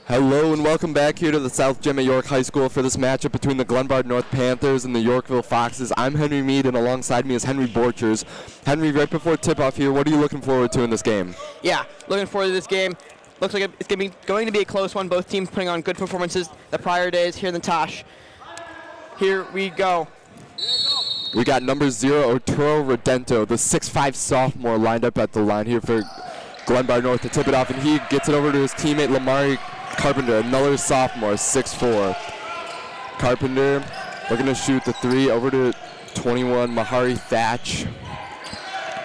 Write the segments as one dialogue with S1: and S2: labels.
S1: Hello and welcome back here to the South Gym at York High School for this matchup between the Glenbard North Panthers and the Yorkville Foxes. I'm Henry Mead, and alongside me is Henry Borchers. Henry, right before tip-off here, what are you looking forward to in this game?
S2: Yeah, looking forward to this game. Looks like it's going to be a close one. Both teams putting on good performances the prior days here in the Tosh. Here we go.
S1: We got number 0, Arturo Redento, the 6'5 sophomore, lined up at the line here for Glenbard North to tip it off, and he gets it over to his teammate Lamari Carpenter, another sophomore, 6'4. Carpenter looking to shoot the 3 over to 21, Mahari Thatch.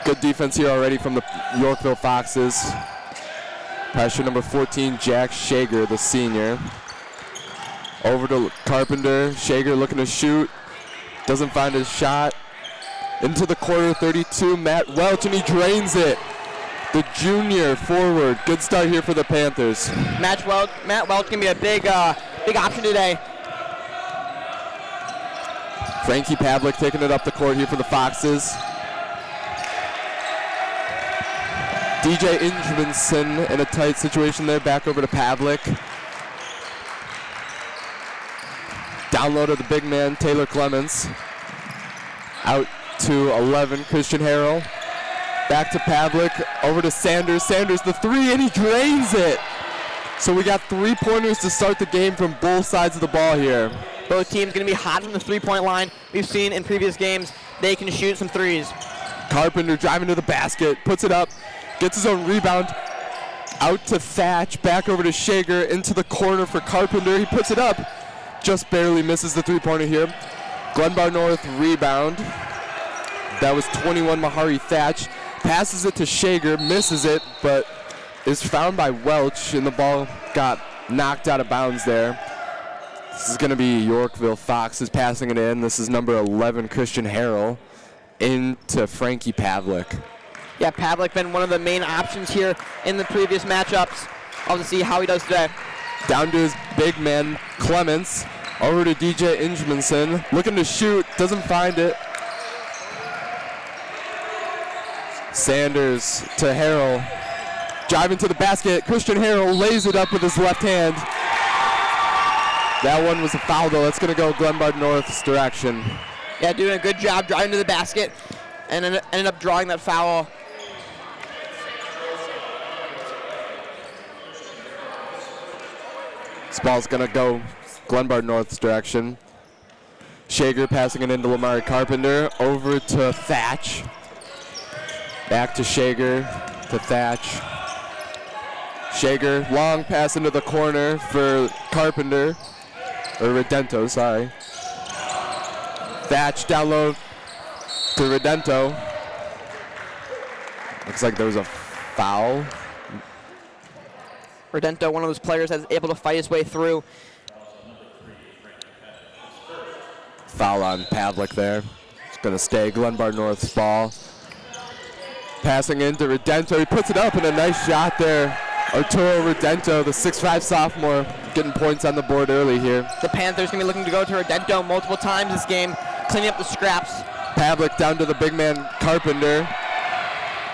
S1: Good defense here already from the Yorkville Foxes. Pressure number 14, Jack Shager, the senior. Over to Carpenter. Shager looking to shoot. Doesn't find his shot. Into the corner, 32, Matt Welch, and he drains it. The junior forward. Good start here for the Panthers.
S2: Matt Welch can be a big option today.
S1: Frankie Pavlik taking it up the court here for the Foxes. DJ Ingebrigtsen in a tight situation there. Back over to Pavlik. Down low to the big man, Taylor Clements. Out to 11, Christian Harrell. Back to Pavlik, over to Sanders. Sanders the 3, and he drains it. So we got 3-pointers to start the game from both sides of the ball here.
S2: Both teams going to be hot from the three-point line. We've seen in previous games they can shoot some threes.
S1: Carpenter driving to the basket, puts it up, gets his own rebound. Out to Thatch, back over to Shager, into the corner for Carpenter. He puts it up, just barely misses the three-pointer here. Glenbard North rebound. That was 21, Mahari Thatch. Passes it to Shager, misses it, but is found by Welch, and the ball got knocked out of bounds there. This is going to be Yorkville Foxes passing it in. This is number 11, Christian Harrell, into Frankie Pavlik.
S2: Yeah, Pavlik been one of the main options here in the previous matchups. I'll see how he does today.
S1: Down to his big man, Clements. Over to DJ Ingebrigtsen, looking to shoot, doesn't find it. Sanders to Harrell, driving to the basket. Christian Harrell lays it up with his left hand. That one was a foul though. That's going to go Glenbard North's direction.
S2: Yeah, doing a good job driving to the basket and ended up drawing that foul.
S1: This ball's going to go Glenbard North's direction. Shager passing it into Lamari Carpenter. Over to Thatch. Back to Shager, to Thatch. Shager, long pass into the corner for Carpenter, or Redento, sorry. Thatch down low to Redento. Looks like there was a foul.
S2: Redento, one of those players that's able to fight his way through.
S1: Foul on Pavlik there. It's going to stay Glenbard North's ball. Passing into Redento, he puts it up, and a nice shot there. Arturo Redento, the 6'5 sophomore, getting points on the board early here.
S2: The Panthers going to be looking to go to Redento multiple times this game, cleaning up the scraps.
S1: Pavlik down to the big man, Carpenter.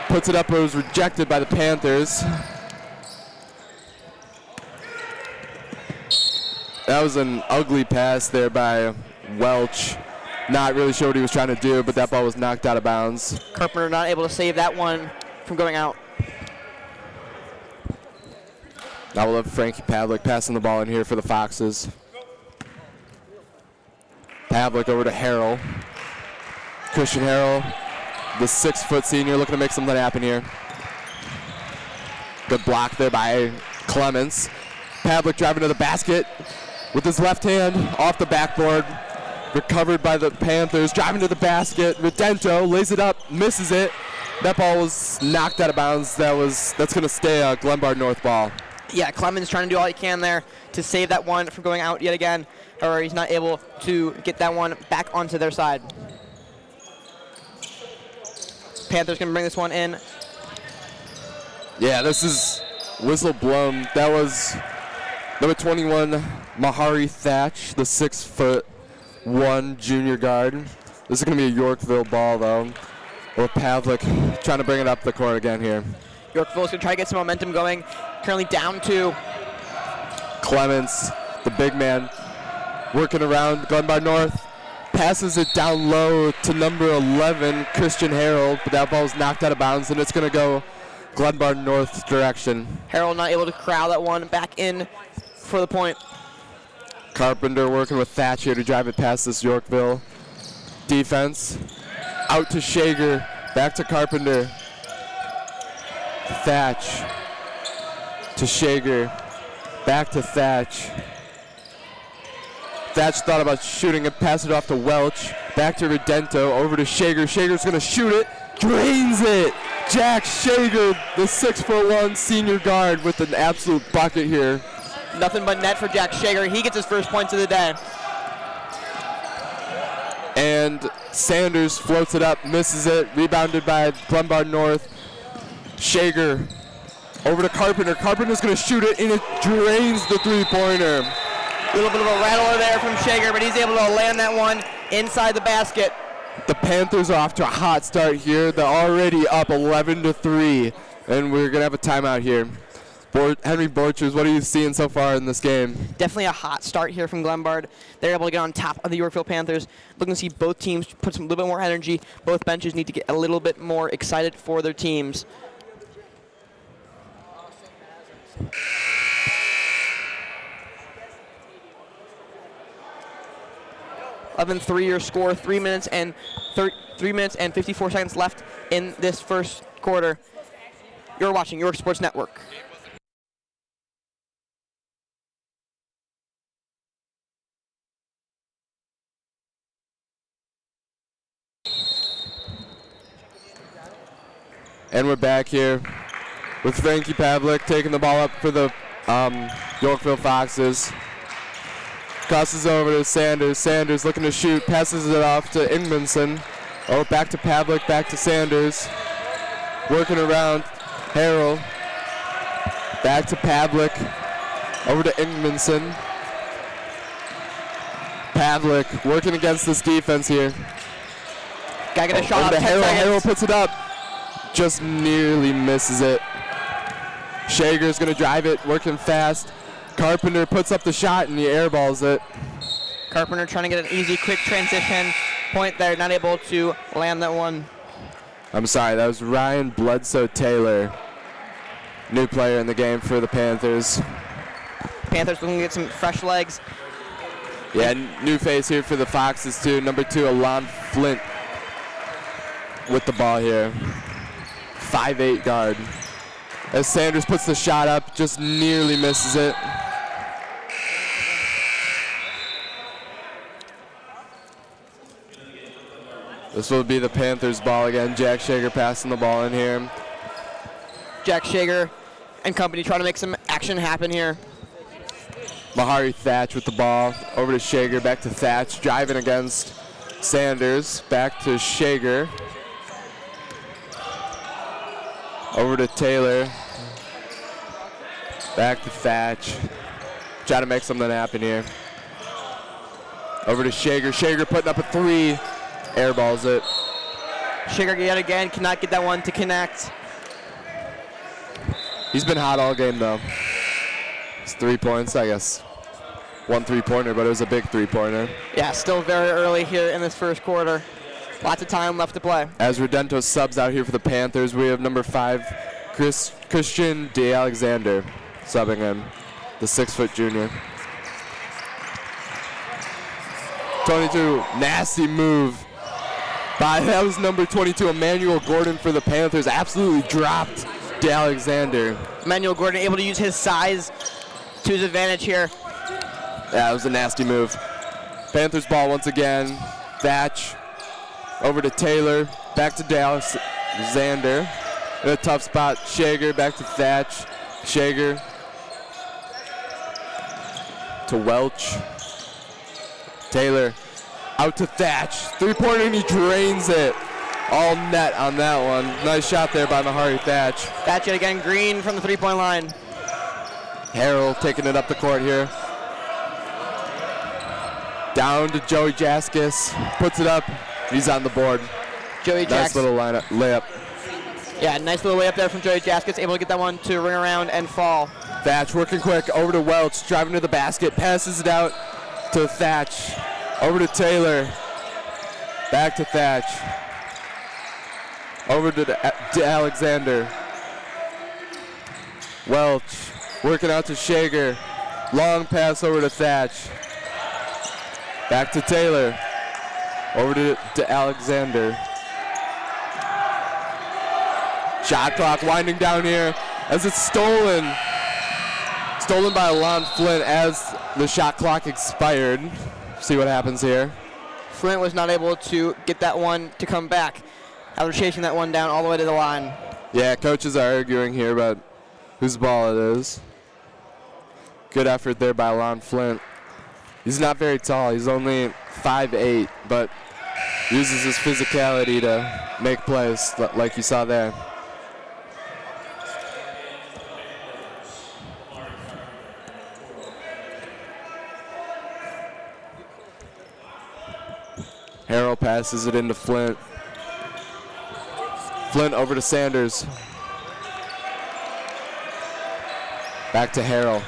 S1: Puts it up, but it was rejected by the Panthers. That was an ugly pass there by Welch. Not really sure what he was trying to do, but that ball was knocked out of bounds.
S2: Carpenter not able to save that one from going out.
S1: Now we'll have Frankie Pavlik passing the ball in here for the Foxes. Pavlik over to Harrell. Christian Harrell, the 6-foot senior, looking to make something happen here. Good block there by Clements. Pavlik driving to the basket with his left hand off the backboard. Recovered by the Panthers, driving to the basket. Redento lays it up, misses it. That ball was knocked out of bounds. That's going to stay a Glenbard North ball.
S2: Yeah, Clemens trying to do all he can there to save that one from going out yet again, or he's not able to get that one back onto their side. Panthers going to bring this one in.
S1: Yeah, this is whistle blown. That was number 21, Mahari Thatch, the 6'1" junior guard. This is going to be a Yorkville ball, though. Or Pavlik trying to bring it up the court again here.
S2: Yorkville's going to try to get some momentum going. Currently down 2.
S1: Clements, the big man, working around Glenbard North. Passes it down low to number 11, Christian Harold, but that ball's knocked out of bounds, and it's going to go Glenbard North's direction.
S2: Harold not able to corral that one back in for the point.
S1: Carpenter working with Thatch here to drive it past this Yorkville defense. Out to Shager, back to Carpenter. Thatch to Shager, back to Thatch. Thatch thought about shooting it, pass it off to Welch, back to Redento, over to Shager. Shager's gonna shoot it, drains it. Jack Shager, the 6'1" senior guard, with an absolute bucket here.
S2: Nothing but net for Jack Shager. He gets his first points of the day.
S1: And Sanders floats it up, misses it, rebounded by Glenbard North. Shager over to Carpenter. Carpenter's gonna shoot it, and it drains the three-pointer.
S2: A little bit of a rattler there from Shager, but he's able to land that one inside the basket.
S1: The Panthers are off to a hot start here. They're already up 11-3, and we're gonna have a timeout here. Henry Borchers, what are you seeing so far in this game?
S2: Definitely a hot start here from Glenbard. They're able to get on top of the Yorkville Panthers. Looking to see both teams put a little bit more energy. Both benches need to get a little bit more excited for their teams. 11-3 your score. 3 minutes and 54 seconds left in this first quarter. You're watching York Sports Network.
S1: And we're back here with Frankie Pavlik taking the ball up for the Yorkville Foxes. Crosses over to Sanders. Sanders looking to shoot, passes it off to Ingmanson. Oh, back to Pavlik, back to Sanders. Working around Harrell. Back to Pavlik. Over to Ingmanson. Pavlik working against this defense here.
S2: Gotta get a shot out of 10
S1: Harrell.
S2: seconds.
S1: Harrell puts it up. Just nearly misses it. Shager's gonna drive it, working fast. Carpenter puts up the shot and he airballs it.
S2: Carpenter trying to get an easy, quick transition point there, not able to land that one.
S1: I'm sorry, that was Ryan Bledsoe Taylor. New player in the game for the Panthers.
S2: Panthers looking to get some fresh legs.
S1: Yeah, new face here for the Foxes too. Number 2, Alon Flint with the ball here. 5'8" guard. As Sanders puts the shot up, just nearly misses it. This will be the Panthers' ball again. Jack Shager passing the ball in here.
S2: Jack Shager and company trying to make some action happen here.
S1: Mahari Thatch with the ball. Over to Shager, back to Thatch. Driving against Sanders. Back to Shager. Over to Taylor. Back to Thatch. Trying to make something happen here. Over to Shager. Shager putting up a 3. Airballs it.
S2: Shager yet again cannot get that one to connect.
S1: He's been hot all game though. It's 3 points, I guess. 1 3-pointer, but it was a big 3-pointer.
S2: Yeah, still very early here in this first quarter. Lots of time left to play.
S1: As Redento subs out here for the Panthers, we have number 5, Christian DeAlexander subbing in, the 6-foot junior. 22, nasty move. That was number 22, Emmanuel Gordon for the Panthers. Absolutely dropped DeAlexander.
S2: Emmanuel Gordon able to use his size to his advantage here.
S1: Yeah, it was a nasty move. Panthers ball once again. Thatch over to Taylor. Back to DeAlexander. In a tough spot. Shager back to Thatch. Shager to Welch. Taylor out to Thatch. 3-pointer and he drains it. All net on that one. Nice shot there by Mahari Thatch.
S2: Thatch yet again, Green from the 3-point line.
S1: Harrell taking it up the court here. Down to Joey Jaskis. Puts it up. He's on the board.
S2: Joey
S1: Nice little layup.
S2: Yeah, nice little layup there from Joey Jaskis. Able to get that one to ring around and fall.
S1: Thatch working quick, over to Welch, driving to the basket, passes it out to Thatch, over to Taylor, back to Thatch, over to Alexander. Welch working out to Shager, long pass over to Thatch, back to Taylor, over to Alexander. Shot clock winding down here as it's stolen. Stolen by Alon Flint as the shot clock expired. See what happens here.
S2: Flint was not able to get that one to come back after chasing that one down all the way to the line.
S1: Yeah, coaches are arguing here about whose ball it is. Good effort there by Alon Flint. He's not very tall. He's only 5'8", but uses his physicality to make plays like you saw there. Harrell passes it into Flint. Flint over to Sanders. Back to Harrell.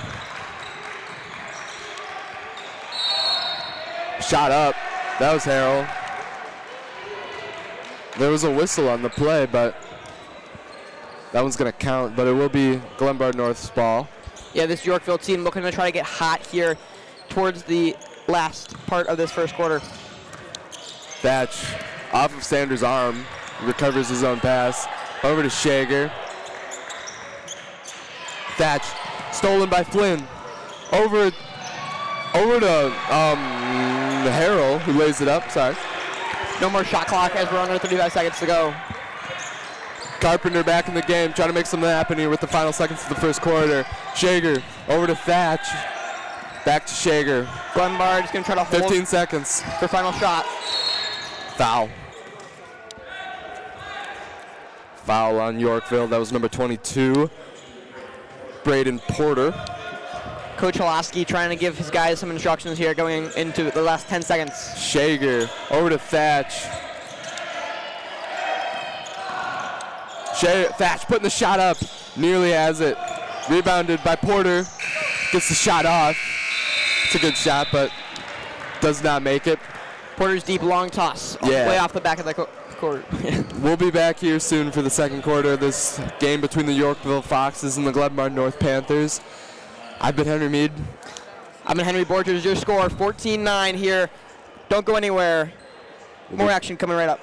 S1: Shot up. That was Harrell. There was a whistle on the play, but that one's going to count, but it will be Glenbard North's ball.
S2: Yeah, this Yorkville team looking to try to get hot here towards the last part of this first quarter.
S1: Thatch off of Sanders' arm, recovers his own pass, over to Shager. Thatch stolen by Flynn, over to Harrell, who lays it up. Sorry.
S2: No more shot clock as we're under 35 seconds to go.
S1: Carpenter back in the game, trying to make something happen here with the final seconds of the first quarter. Shager over to Thatch, back to Shager.
S2: Glenbard is going to try to hold
S1: 15 seconds.
S2: for final shot.
S1: Foul. Foul on Yorkville. That was number 22, Braden Porter.
S2: Coach Holoski trying to give his guys some instructions here going into the last 10 seconds.
S1: Shager over to Thatch. Thatch putting the shot up. Nearly has it. Rebounded by Porter. Gets the shot off. It's a good shot, but does not make it.
S2: Porter's deep long toss.
S1: Yeah.
S2: Way off the back of the court.
S1: We'll be back here soon for the second quarter of this game between the Yorkville Foxes and the Glenbard North Panthers. I've been Henry Mead.
S2: I've been Henry Borchers. Your score 14-9 here. Don't go anywhere. More action coming right up.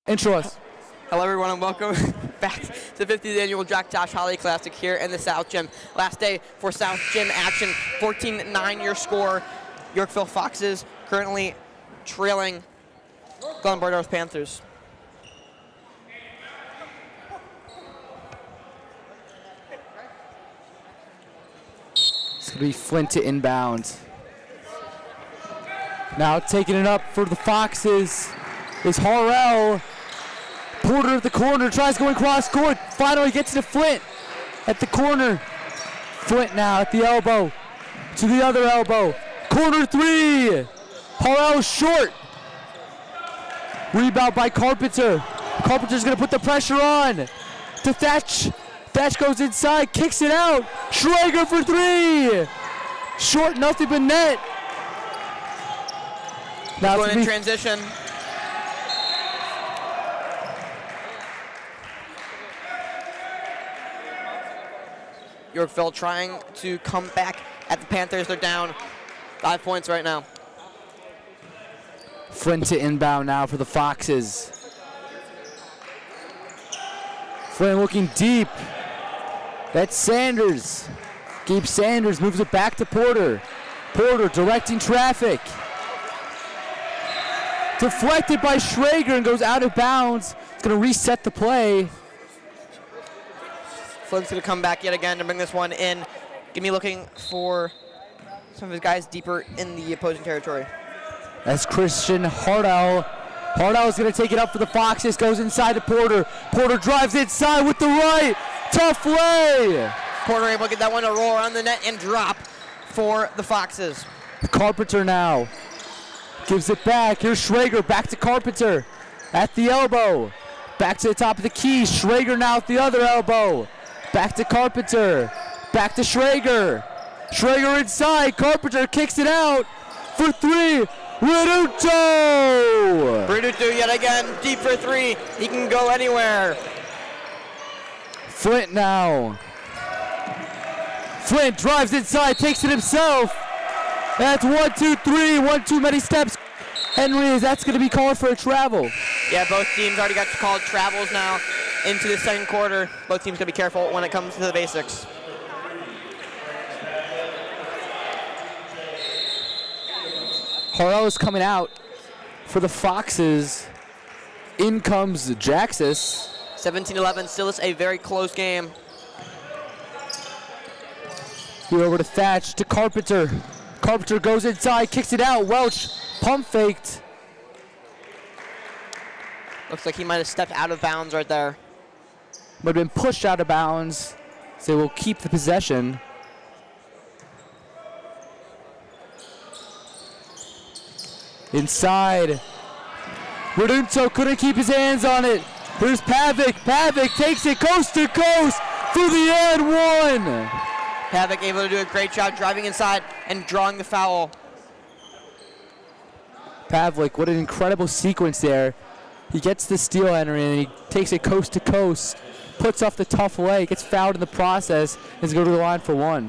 S3: Intro us.
S2: Hello everyone and welcome back to the 50th annual Jack Tosh Holiday Classic here in the South Gym. Last day for South Gym action, 14-9 your score. Yorkville Foxes currently trailing Glenbard North Panthers.
S3: It's going to be Flint to inbound. Now taking it up for the Foxes is Harrell. Porter at the corner, tries going cross court. Finally gets to Flint at the corner. Flint now at the elbow. To the other elbow. Corner three. Harrell short. Rebound by Carpenter. Carpenter's going to put the pressure on. To Thatch. Thatch goes inside, kicks it out. Schrager for three. Short, nothing but net. Now
S2: Going in transition. Yorkville trying to come back at the Panthers. They're down 5 points right now.
S3: Flint to inbound now for the Foxes. Flynn looking deep. That's Sanders. Gabe Sanders moves it back to Porter. Porter directing traffic. Deflected by Schrager and goes out of bounds. It's going to reset the play.
S2: Flynn's going to come back yet again to bring this one in. Going to be looking for some of his guys deeper in the opposing territory.
S3: That's Christian Hardell. Hardell is going to take it up for the Foxes. Goes inside to Porter. Porter drives inside with the right. Tough lay.
S2: Porter able to get that one to roll around the net and drop for the Foxes.
S3: Carpenter now gives it back. Here's Schrager back to Carpenter at the elbow. Back to the top of the key. Schrager now at the other elbow. Back to Carpenter. Back to Schrager. Schrager inside. Carpenter kicks it out for three. Reduto!
S2: Reduto yet again, deep for three. He can go anywhere.
S3: Flint now. Flint drives inside, takes it himself. That's 1, 2, 3, 1 too many steps. Henry, that's going to be called for a travel.
S2: Yeah, both teams already got called travels now into the second quarter. Both teams got to be careful when it comes to the basics.
S3: Harrell is coming out for the Foxes. In comes Jaxis.
S2: 17-11, still is a very close game.
S3: Here over to Thatch, to Carpenter. Carpenter goes inside, kicks it out. Welch pump faked.
S2: Looks like he might have stepped out of bounds right there.
S3: Might have been pushed out of bounds, so they will keep the possession. Inside. Reduto couldn't keep his hands on it. Here's Pavic. Pavic takes it coast to coast for the and one.
S2: Pavic able to do a great job driving inside and drawing the foul.
S3: Pavlik, what an incredible sequence there. He gets the steal entry and he takes it coast to coast, puts off the tough leg, gets fouled in the process, and is going to the line for one.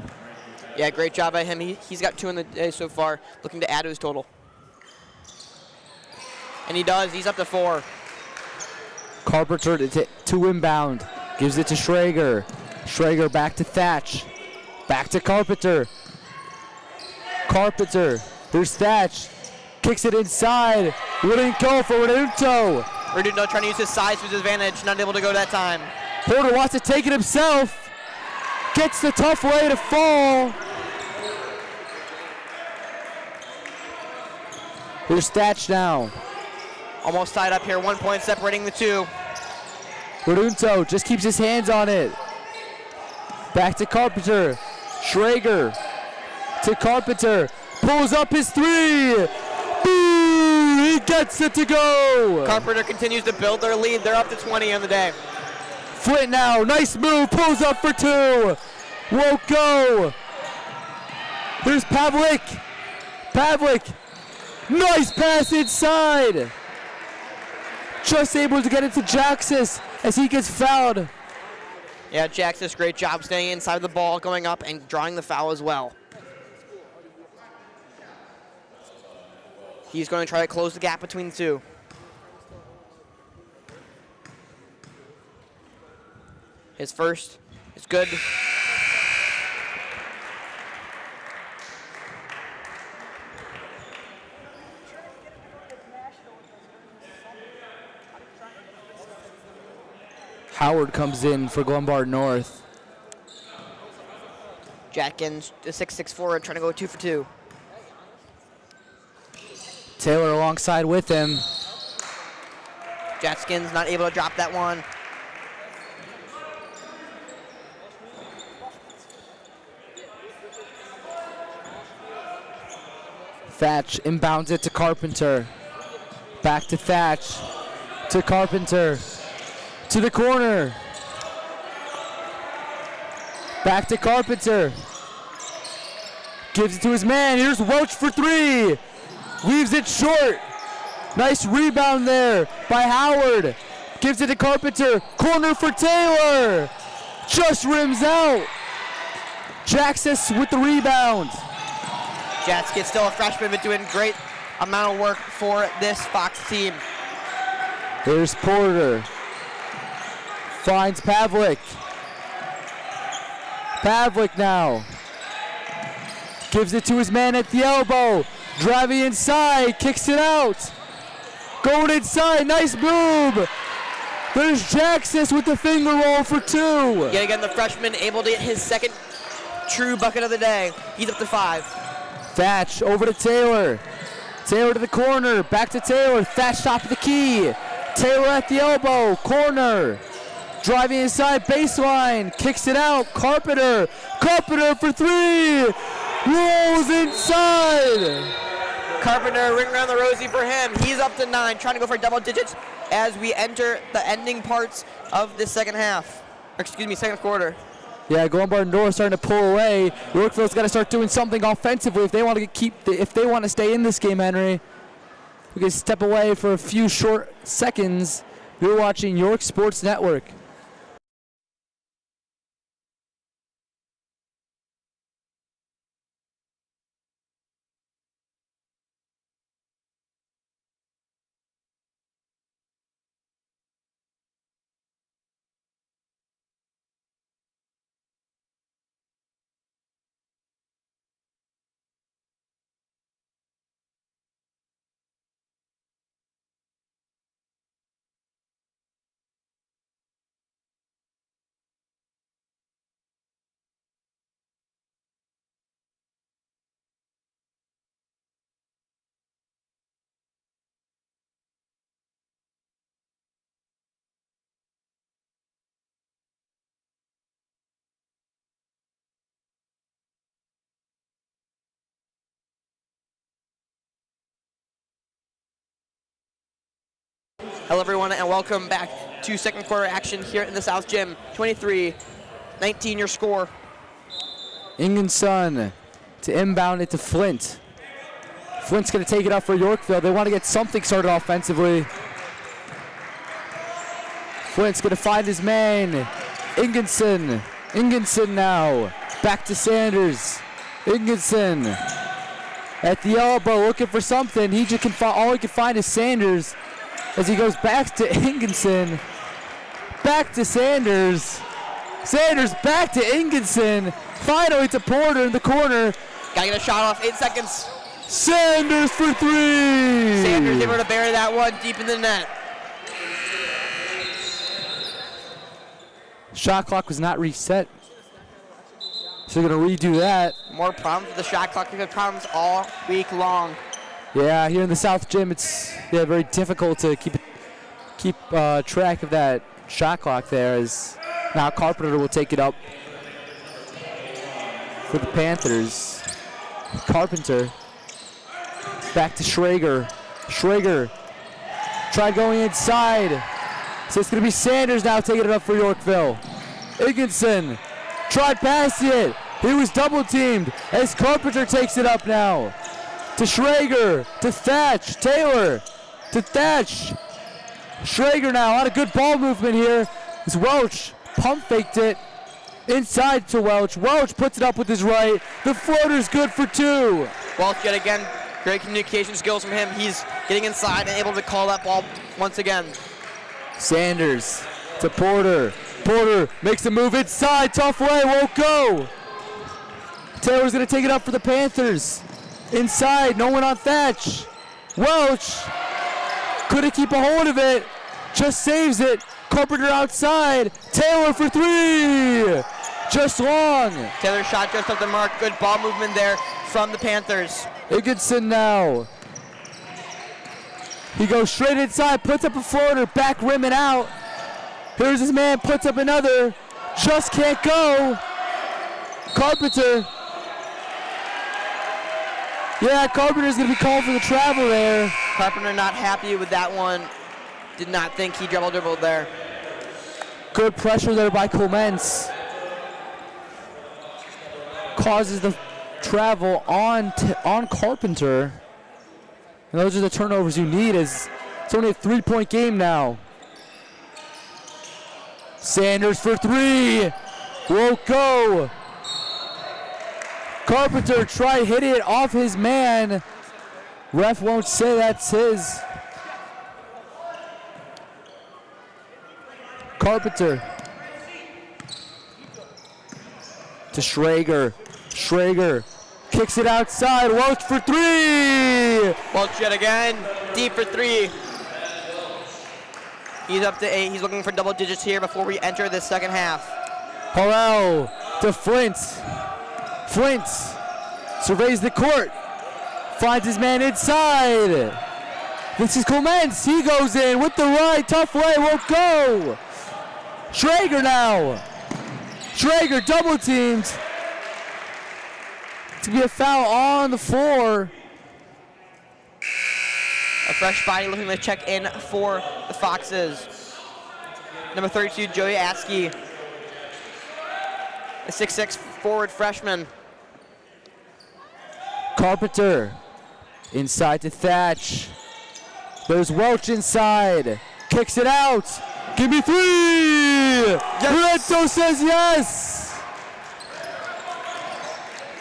S2: Yeah, great job by him. He's got 2 in the day so far, looking to add to his total. And he does, he's up to 4.
S3: Carpenter to inbound, gives it to Schrager. Schrager back to Thatch, back to Carpenter. Carpenter, there's Thatch, kicks it inside. Wouldn't go for Reduto.
S2: Reduto trying to use his size to his advantage, not able to go that time.
S3: Porter wants to take it himself, gets the tough way to fall. Here's Thatch now.
S2: Almost tied up here, 1 point separating the two.
S3: Reduto just keeps his hands on it. Back to Carpenter. Schrager to Carpenter. Pulls up his three. Boom! He gets it to go.
S2: Carpenter continues to build their lead. They're up to 20 on the day.
S3: Flint now. Nice move. Pulls up for 2. Won't go. Here's Pavlik. Pavlik. Nice pass inside. Just able to get it to Jaxis as he gets fouled.
S2: Yeah, Jaxis, great job staying inside the ball, going up and drawing the foul as well. He's going to try to close the gap between the two. His first is good.
S3: Howard comes in for Glenbard North.
S2: Jackins, the 6'6" forward, trying to go 2 for 2.
S3: Taylor alongside with him.
S2: Jackins not able to drop that one.
S3: Thatch inbounds it to Carpenter. Back to Thatch. To Carpenter. To the corner. Back to Carpenter. Gives it to his man. Here's Welch for 3. Leaves it short. Nice rebound there by Howard. Gives it to Carpenter. Corner for Taylor. Just rims out. Jaxis with the rebound.
S2: Jackins still a freshman, but doing great amount of work for this Fox team.
S3: There's Porter. Finds Pavlik. Pavlik now. Gives it to his man at the elbow. Driving inside, kicks it out. Going inside, nice move. There's Jackson with the finger roll for 2.
S2: Yet again, the freshman able to get his second true bucket of the day. He's up to 5.
S3: Thatch over to Taylor. Taylor to the corner, back to Taylor. Thatch top of the key. Taylor at the elbow, corner. Driving inside, baseline, kicks it out. Carpenter for 3. Rolls inside.
S2: Carpenter, ring around the rosy for him. He's up to 9, trying to go for double digits as we enter the ending parts of this second quarter.
S3: Yeah, Glenbard and North starting to pull away. Yorkville's got to start doing something offensively if they want to if they want to stay in this game, Henry. We can step away for a few short seconds. You're watching York Sports Network.
S2: Hello everyone and welcome back to second quarter action here in the South Gym. 23-19 your score.
S3: Ingenson to inbound it to Flint. Flint's going to take it up for Yorkville. They want to get something started offensively. Flint's going to find his man, Ingenson. Ingenson now, back to Sanders. Ingenson at the elbow looking for something. He just can all he can find is Sanders. As he goes back to Ingenson, back to Sanders. Sanders back to Ingenson. Finally to Porter in the corner.
S2: Gotta get a shot off, 8 seconds.
S3: Sanders for 3.
S2: Sanders able to bury that one deep in the net.
S3: Shot clock was not reset. So they're gonna redo that.
S2: More problems with the shot clock. We've had problems all week long.
S3: Yeah, here in the South Gym, it's very difficult to keep track of that shot clock there. As now Carpenter will take it up for the Panthers. Carpenter back to Schrager. Schrager tried going inside. So it's going to be Sanders now taking it up for Yorkville. Ingenson tried past it. He was double teamed as Carpenter takes it up now. To Schrager, to Thatch, Taylor, to Thatch. Schrager now, a lot of good ball movement here. As Welch pump faked it inside to Welch. Welch puts it up with his right. The floater's good for 2.
S2: Welch yet again, great communication skills from him. He's getting inside and able to call that ball once again.
S3: Sanders to Porter. Porter makes a move inside, tough way, won't go. Taylor's gonna take it up for the Panthers. Inside, no one on Thatch. Welch couldn't keep a hold of it, just saves it. Carpenter outside, Taylor for 3. Just long.
S2: Taylor shot just off the mark, good ball movement there from the Panthers.
S3: Ingenson now. He goes straight inside, puts up a floater, back rim and out. Here's his man, puts up another, just can't go. Carpenter. Yeah, Carpenter's going to be called for the travel there.
S2: Carpenter not happy with that one. Did not think he dribbled there.
S3: Good pressure there by Clements. Causes the travel on Carpenter. And those are the turnovers you need, as it's only a 3-point game now. Sanders for 3. Won't go. Carpenter tried hitting it off his man. Ref won't say that's his. Carpenter. To Schrager. Schrager kicks it outside. Welch for three.
S2: Welch yet again, deep for three. He's up to 8. He's looking for double digits here before we enter the second half.
S3: Harrell to Flint. Flint surveys the court. Finds his man inside. This is Clements. He goes in with the right. Tough way. Won't go. Schrager now. Schrager double teamed. To be a foul on the floor.
S2: A fresh body looking to check in for the Foxes. Number 32, Joey Askey. A 6'6" forward freshman.
S3: Carpenter inside to Thatch. There's Welch inside. Kicks it out. Give me three.
S2: Yes.
S3: Redento says yes.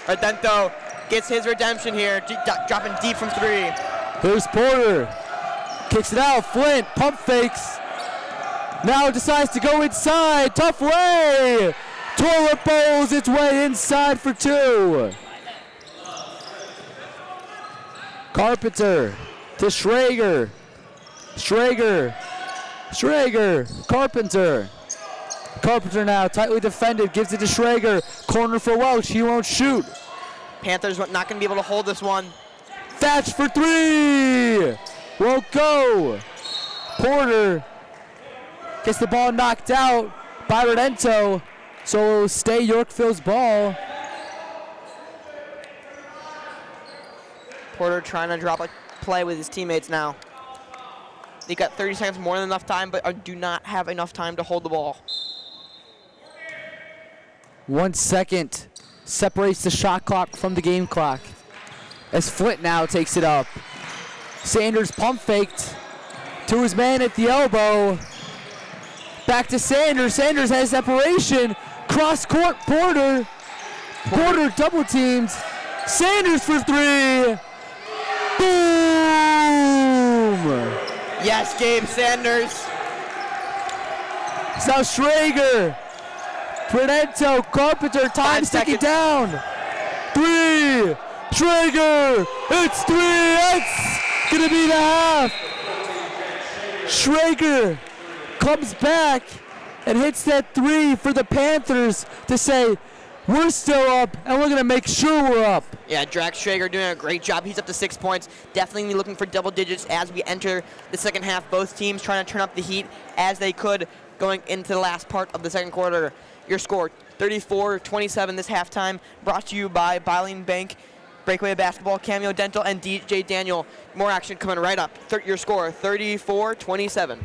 S2: Redento gets his redemption here, dropping deep from three.
S3: Here's Porter. Kicks it out. Flint pump fakes. Now decides to go inside. Tough way. Toilet bowls its way inside for two. Carpenter to Schrager. Schrager. Schrager. Carpenter. Carpenter now tightly defended. Gives it to Schrager. Corner for Welch. He won't shoot.
S2: Panthers not going to be able to hold this one.
S3: Thatch for three. Won't go. Porter gets the ball knocked out by Redento. So it'll stay Yorkville's ball.
S2: Porter trying to drop a play with his teammates now. They got 30 seconds more than enough time, but do not have enough time to hold the ball.
S3: 1 second separates the shot clock from the game clock. As Flint now takes it up. Sanders pump faked to his man at the elbow. Back to Sanders. Sanders has separation. Cross court, Porter. Porter double teamed. Sanders for three. Boom!
S2: Yes, Gabe Sanders.
S3: Now Schrager. Redento, Carpenter, time ticking down. Three. Schrager. It's three. It's gonna be the half. Schrager comes back and hits that three for the Panthers to say, we're still up, and we're going to make sure we're up.
S2: Yeah, Drax Schrager doing a great job. He's up to 6 points. Definitely looking for double digits as we enter the second half. Both teams trying to turn up the heat as they could going into the last part of the second quarter. Your score, 34-27 this halftime, brought to you by Biling Bank, Breakaway Basketball, Cameo Dental, and DJ Daniel. More action coming right up. Your score, 34-27.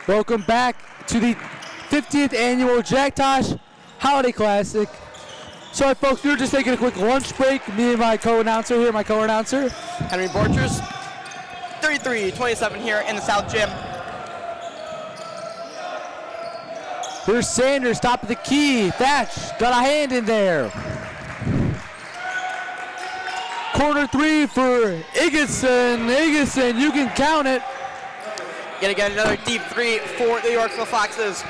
S3: Welcome back to the 50th annual Jack Tosh Holiday Classic. Sorry folks, we were just taking a quick lunch break. Me and my co-announcer here,
S2: Henry Borchers. 33-27 here in the South Gym.
S3: Here's Sanders, top of the key. Thatch got a hand in there. Corner three for Iggeson. Iggeson, you can count it.
S2: Gonna get another deep three for the Yorkville Foxes.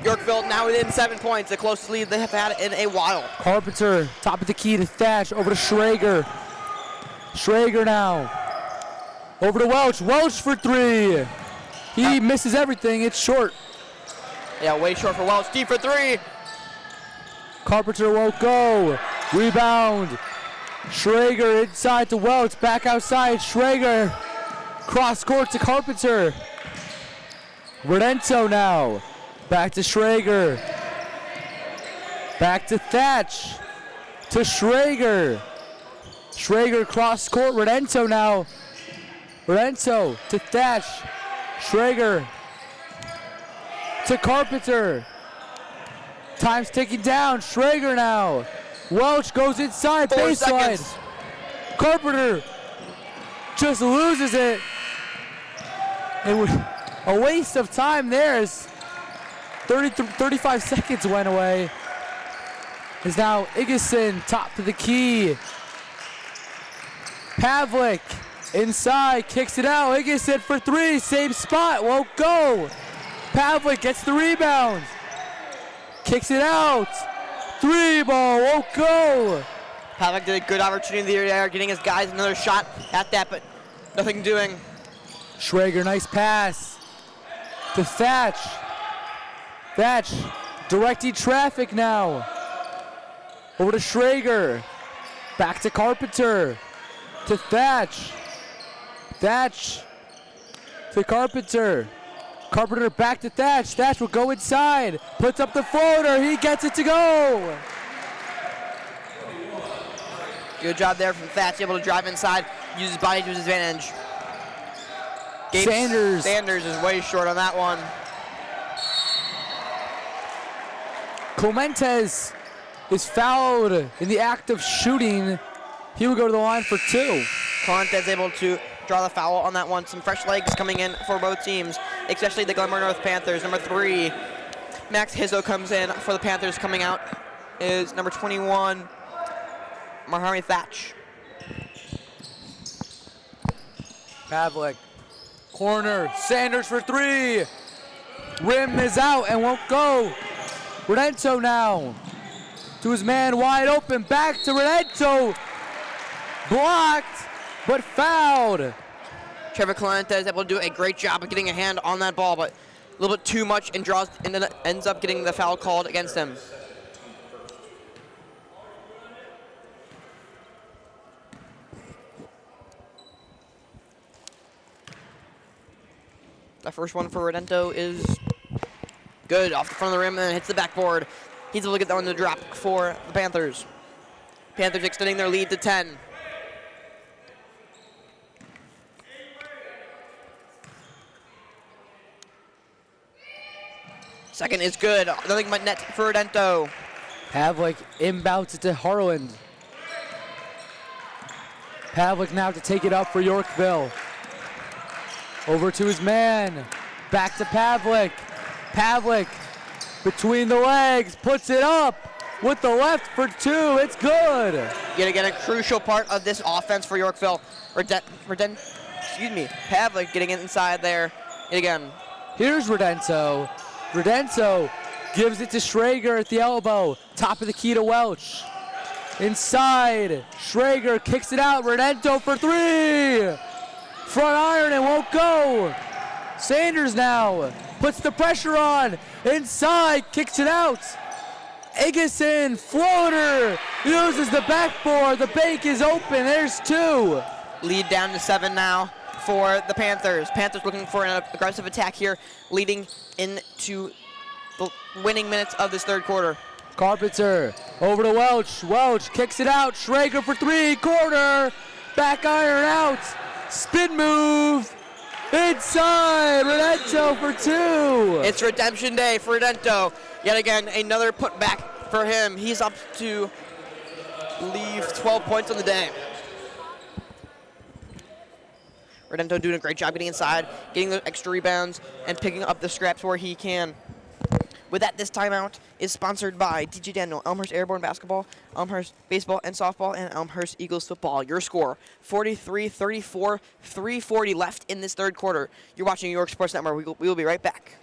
S2: Yorkville now within 7 points, the closest lead they have had in a while.
S3: Carpenter, top of the key to Thatch, over to Schrager. Schrager now. Over to Welch. Welch for three. He misses everything. It's short.
S2: Yeah, way short for Welch. Deep for three.
S3: Carpenter won't go. Rebound. Schrager inside to Welch. Back outside. Schrager. Cross court to Carpenter. Redento now. Back to Schrager. Back to Thatch. To Schrager. Schrager cross court. Redento now. Redento to Thatch. Schrager to Carpenter. Time's ticking down. Schrager now. Welch goes inside.
S2: 4
S3: baseline.
S2: seconds.
S3: Carpenter just loses it. A waste of time there as 35 seconds went away. Is now Iggeson, top of the key. Pavlik inside, kicks it out. Iggeson for three, same spot, won't go. Pavlik gets the rebound. Kicks it out. Three ball, won't go.
S2: Pavlik did a good opportunity there, getting his guys another shot at that, but nothing doing.
S3: Schrager, nice pass to Thatch. Thatch directing traffic now. Over to Schrager. Back to Carpenter. To Thatch. Thatch to Carpenter. Carpenter back to Thatch. Thatch will go inside. Puts up the floater. He gets it to go.
S2: Good job there from Thatch, able to drive inside, use his body to his advantage. Sanders is way short on that one.
S3: Clementes is fouled in the act of shooting. He will go to the line for two.
S2: Clementes able to draw the foul on that one. Some fresh legs coming in for both teams, especially the Glenbard North Panthers. Number 3, Max Hizzo comes in for the Panthers. Coming out is number 21, Mahari Thatch.
S3: Pavlik, corner, Sanders for three. Rim is out and won't go. Redento now to his man wide open, back to Redento. Blocked, but fouled.
S2: Trevor Clementes is able to do a great job of getting a hand on that ball, but a little bit too much and ends up getting the foul called against him. The first one for Redento is good, off the front of the rim and then hits the backboard. He's able to get that one to drop for the Panthers. Panthers extending their lead to 10. Second is good, nothing but net for Redento.
S3: Pavlik inbounds it to Harland. Pavlik now to take it up for Yorkville. Over to his man, back to Pavlik. Pavlik between the legs, puts it up with the left for two, it's good.
S2: Yet again, a crucial part of this offense for Yorkville. Pavlik getting it inside there. Yet again.
S3: Here's Redento. Redento gives it to Schrager at the elbow. Top of the key to Welch. Inside, Schrager kicks it out. Redento for three. Front iron and won't go. Sanders now puts the pressure on. Inside, kicks it out. Iggeson, floater, uses the backboard. The bank is open, there's two.
S2: Lead down to 7 now for the Panthers. Panthers looking for an aggressive attack here, leading into the winning minutes of this third quarter.
S3: Carpenter over to Welch. Welch kicks it out. Schrager for three. Corner. Back iron out. Spin move. Inside, Redento for 2.
S2: It's redemption day for Redento. Yet again, another putback for him. He's up to leave 12 points on the day. Redento doing a great job getting inside, getting the extra rebounds, and picking up the scraps where he can. With that, this timeout is sponsored by DJ Daniel, Elmhurst Airborne Basketball, Elmhurst Baseball and Softball, and Elmhurst Eagles Football. Your score, 43-34, 3:40 left in this third quarter. You're watching York Sports Network. We will be right back.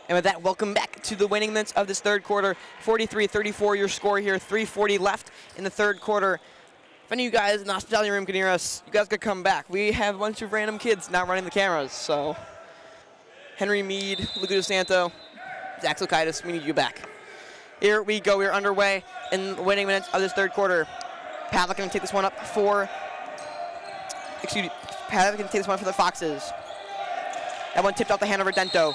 S2: And with that, welcome back to the winning minutes of this third quarter. 43-34 your score here, 3:40 left in the third quarter. If any of you guys in the hospitality room can hear us, you guys could come back. We have a bunch of random kids not running the cameras, so Henry Mead, Luca DeSanto, Zach Lukaitis, we need you back. Here we go, we're underway in the winning minutes of this third quarter. Pavlik can take this one up for, Pavlik can take this one for the Foxes. That one tipped off the hand of Redento.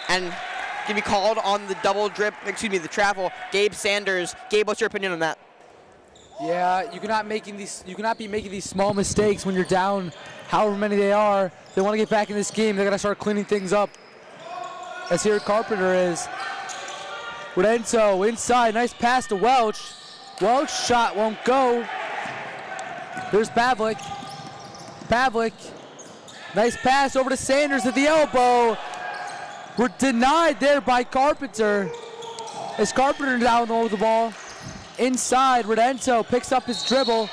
S2: And can be called on the the travel. Gabe Sanders. Gabe, what's your opinion on that?
S3: Yeah, you cannot be making these small mistakes when you're down however many they are. They want to get back in this game. They gotta start cleaning things up. As here Carpenter is. Redento inside, nice pass to Welch. Welch shot won't go. There's Pavlik. Pavlik, nice pass over to Sanders at the elbow. We're denied there by Carpenter. As Carpenter down low with the ball. Inside, Redento picks up his dribble.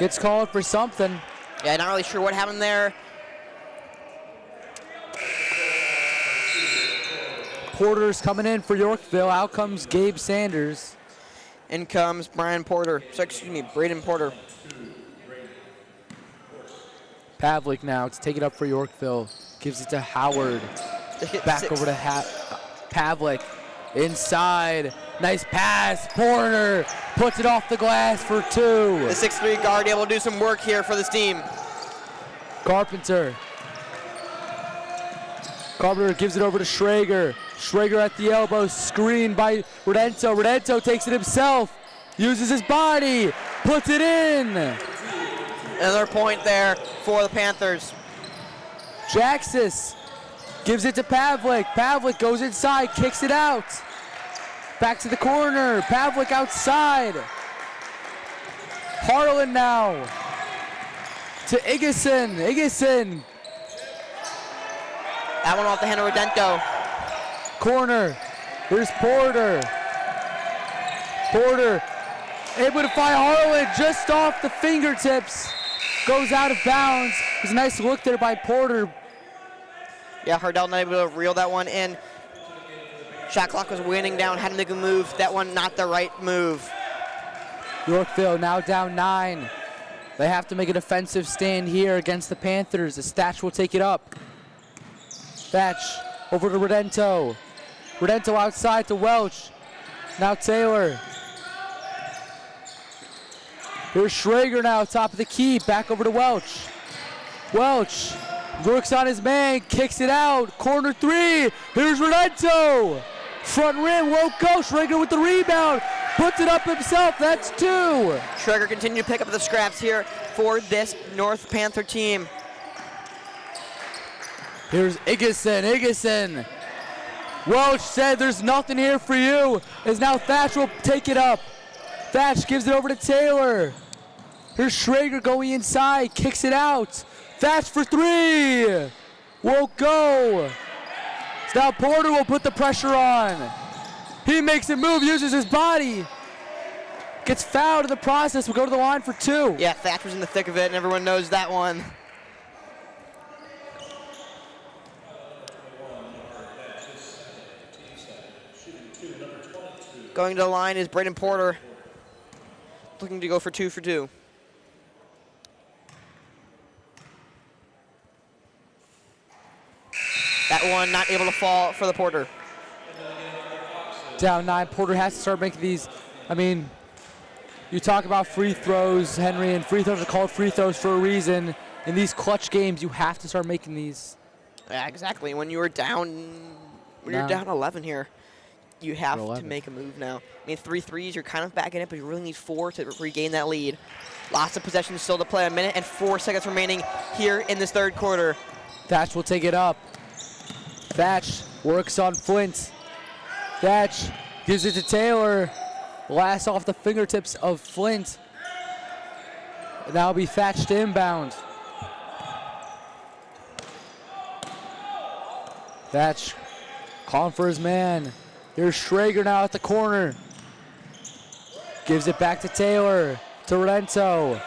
S3: Gets called for something.
S2: Yeah, not really sure what happened there.
S3: Porter's coming in for Yorkville. Out comes Gabe Sanders.
S2: In comes Braden Porter.
S3: Pavlik now to take it up for Yorkville. Gives it to Howard. Back over to Pavlik. Inside. Nice pass. Porter puts it off the glass for 2.
S2: The 6'3" guard able to do some work here for this team.
S3: Carpenter gives it over to Schrager. Schrager at the elbow. Screen by Redento. Redento takes it himself. Uses his body. Puts it in.
S2: Another point there for the Panthers.
S3: Jaxis gives it to Pavlik. Pavlik goes inside, kicks it out. Back to the corner. Pavlik outside. Harlan now to Igison. Igison.
S2: That one off the hand of Redento.
S3: Corner. Here's Porter. Porter able to find Harlan just off the fingertips. Goes out of bounds. There's a nice look there by Porter.
S2: Yeah, Hardell not able to reel that one in. Shot clock was winding down, had to make a move. That one not the right move.
S3: Yorkville now down 9. They have to make a defensive stand here against the Panthers. The Thatch will take it up. Thatch over to Redento. Redento outside to Welch. Now Taylor. Here's Schrager now, top of the key, back over to Welch. Welch works on his man, kicks it out, corner 3. Here's Redento. Front rim, won't go. Schrager with the rebound, puts it up himself. That's 2.
S2: Schrager continued to pick up the scraps here for this North Panther team.
S3: Here's Igison. Igison. Welch said there's nothing here for you. As now Thatch will take it up. Thatch gives it over to Taylor. Here's Schrager going inside, kicks it out. Thatch for 3. Won't go. So now Porter will put the pressure on. He makes a move, uses his body. Gets fouled in the process, will go to the line for 2.
S2: Yeah, Thatch was in the thick of it, and everyone knows that one. Going to the line is Braden Porter, looking to go for 2 for 2. That one not able to fall for the Porter.
S3: Down 9. Porter has to start making these. I mean, you talk about free throws, Henry, and free throws are called free throws for a reason. In these clutch games, you have to start making these.
S2: Yeah, exactly. When you're down 11 here, you have to make a move now. I mean, 3 threes, you're kind of backing it, but you really need 4 to regain that lead. Lots of possessions still to play. 1 minute and 4 seconds remaining here in this third quarter.
S3: Thatch will take it up. Thatch works on Flint. Thatch gives it to Taylor. Last off the fingertips of Flint. And that'll be Thatch to inbound. Thatch calling for his man. Here's Schrager now at the corner. Gives it back to Taylor, to Redento.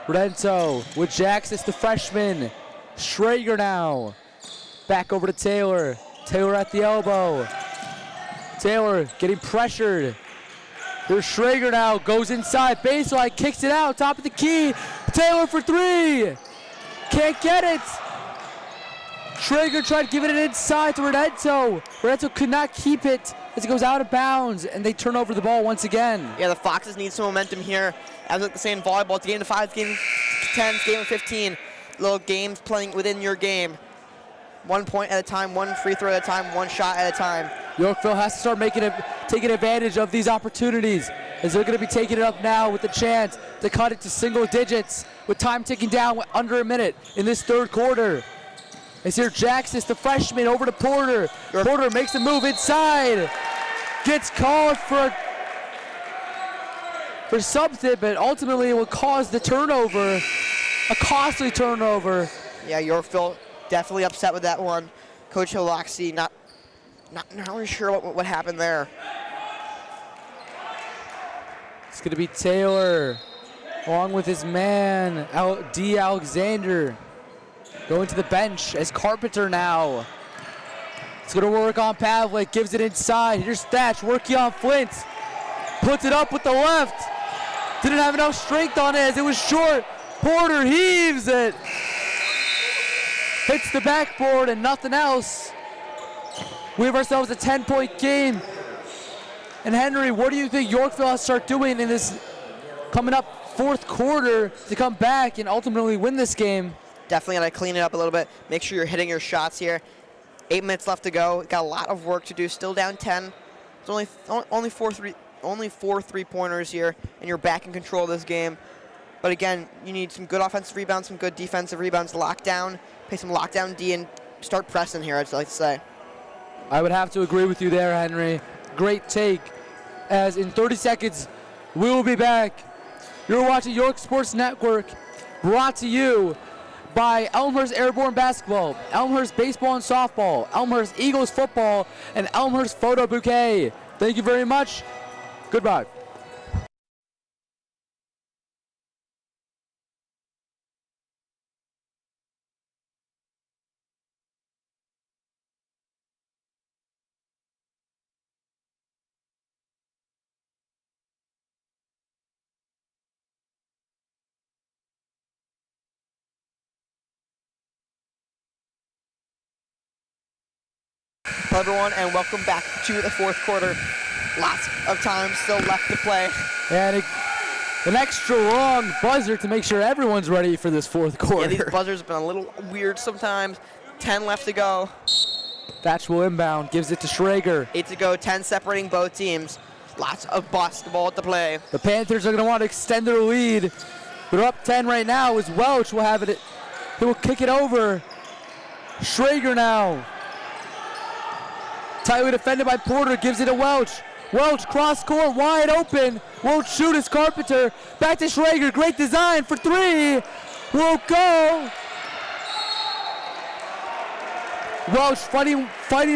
S3: Redento with Jaxis, the freshman. Schrager now. Back over to Taylor. Taylor at the elbow. Taylor getting pressured. Here's Schrager now, goes inside, baseline, kicks it out, top of the key. Taylor for 3. Can't get it. Schrager tried giving it inside to Redento. Redento could not keep it as it goes out of bounds, and they turn over the ball once again.
S2: Yeah, the Foxes need some momentum here. As like the same volleyball, it's game to 5, it's game to 10, it's game to 15. Little games playing within your game. 1 point at a time, 1 free throw at a time, 1 shot at a time.
S3: Yorkville has to start taking advantage of these opportunities, as they're going to be taking it up now with the chance to cut it to single digits with time ticking down under a minute in this third quarter. As here Jaxis, the freshman, over to Porter. Porter makes a move inside. Gets called for something, but ultimately it will cause the turnover, a costly turnover.
S2: Yeah, Yorkville definitely upset with that one. Coach Hiloxi not really sure what happened there.
S3: It's going to be Taylor along with his man, D. Alexander, going to the bench as Carpenter now. It's going to work on Pavlik, gives it inside. Here's Thatch working on Flint. Puts it up with the left. Didn't have enough strength on it as it was short. Porter heaves it. Hits the backboard and nothing else. We have ourselves a 10-point game. And Henry, what do you think Yorkville has to start doing in this coming up fourth quarter to come back and ultimately win this game?
S2: Definitely got to clean it up a little bit. Make sure you're hitting your shots here. 8 minutes left to go. Got a lot of work to do. Still down 10. It's only four three-pointers here, and you're back in control of this game. But again, you need some good offensive rebounds, some good defensive rebounds, lockdown, play some lockdown D, and start pressing here, I'd like to say.
S3: I would have to agree with you there, Henry. Great take. As in 30 seconds, we will be back. You're watching York Sports Network, brought to you by Elmhurst Airborne Basketball, Elmhurst Baseball and Softball, Elmhurst Eagles Football, and Elmhurst Photo Bouquet. Thank you very much. Goodbye.
S2: Hello everyone, and welcome back to the fourth quarter. Lots of time still left to play.
S3: And an extra long buzzer to make sure everyone's ready for this fourth quarter.
S2: Yeah, these buzzers have been a little weird sometimes. 10 left to go.
S3: Thatch will inbound, gives it to Schrager.
S2: 8 to go, 10 separating both teams. Lots of basketball to play.
S3: The Panthers are going to want to extend their lead. They're up 10 right now as Welch will have it. He will kick it over. Schrager now. Tightly defended by Porter, gives it to Welch. Welch cross court, wide open. Won't shoot as Carpenter. Back to Schrager, great design for 3. Won't go. Welch fighting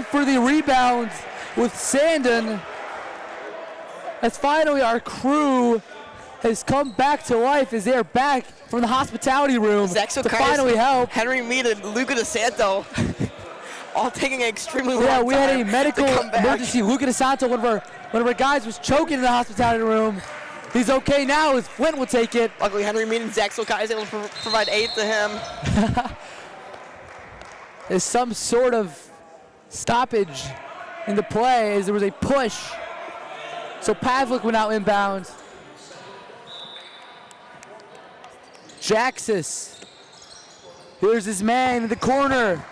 S3: for the rebounds with Sandon. As finally our crew has come back to life as they are back from the hospitality room to finally help.
S2: Henry Mead and Luca DeSanto all taking an extremely long time.
S3: Yeah, we had a medical
S2: to come back.
S3: emergency. Luca DeSanto, one of our guys, was choking in the hospitality room. He's okay now as Flint will take it.
S2: Luckily, Henry Mead and Zach Silkai is able to provide aid to him.
S3: There's some sort of stoppage in the play as there was a push. So Pavlik went out inbound. Jaxis. Here's his man in the corner.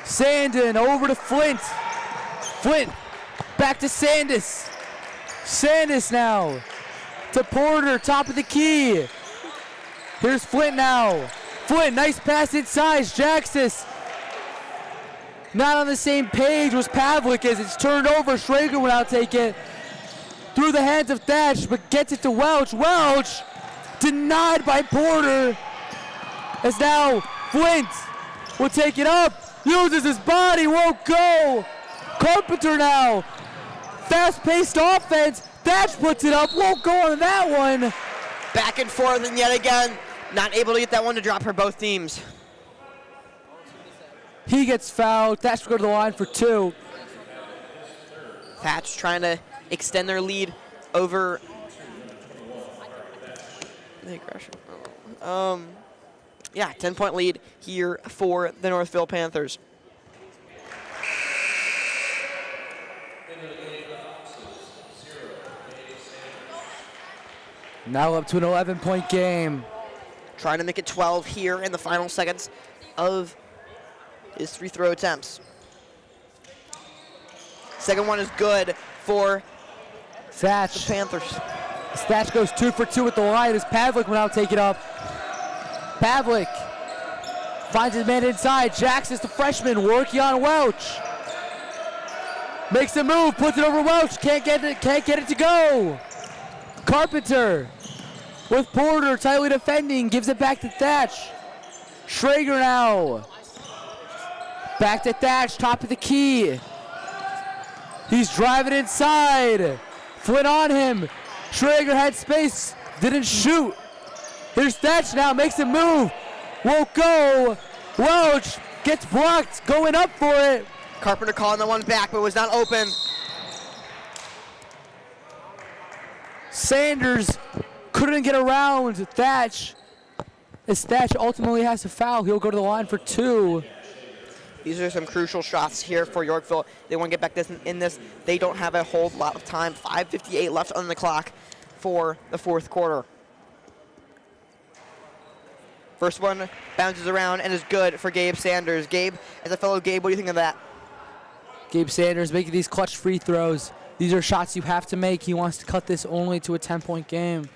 S3: Sandin over to Flint. Flint back to Sandis. Sandis now to Porter, top of the key. Here's Flint now. Flint, nice pass inside. Jaxis. Not on the same page was Pavlik as it's turned over. Schrager will now take it through the hands of Thatch, but gets it to Welch. Welch denied by Porter. As now Flint will take it up. Uses his body, won't go. Carpenter now. Fast-paced offense. Thatch puts it up, won't go on that one.
S2: Back and forth, and yet again, not able to get that one to drop for both teams.
S3: He gets fouled. Thatch will go to the line for 2.
S2: Thatch trying to extend their lead over. Yeah, 10-point lead here for the Northville Panthers.
S3: Now up to an 11-point game.
S2: Trying to make it 12 here in the final seconds of his free throw attempts. Second one is good for
S3: Thatch.
S2: the Panthers.
S3: Thatch goes 2 for 2 at the line as Pavlik will now take it up. Pavlik finds his man inside. Jackson's the freshman working on Welch. Makes a move, puts it over Welch. Can't get it to go. Carpenter with Porter tightly defending, gives it back to Thatch. Schrager now. Back to Thatch, top of the key. He's driving inside. Flint on him. Schrager had space, didn't shoot. Here's Thatch now, makes a move. Won't go. Welch gets blocked, going up for it.
S2: Carpenter calling that one back, but was not open.
S3: Sanders couldn't get around Thatch. As Thatch ultimately has to foul, he'll go to the line for 2.
S2: These are some crucial shots here for Yorkville. They want to get back in this. They don't have a whole lot of time. 5:58 left on the clock for the fourth quarter. First one bounces around and is good for Gabe Sanders. Gabe, as a fellow Gabe, what do you think of that?
S3: Gabe Sanders making these clutch free throws. These are shots you have to make. He wants to cut this only to a 10-point game.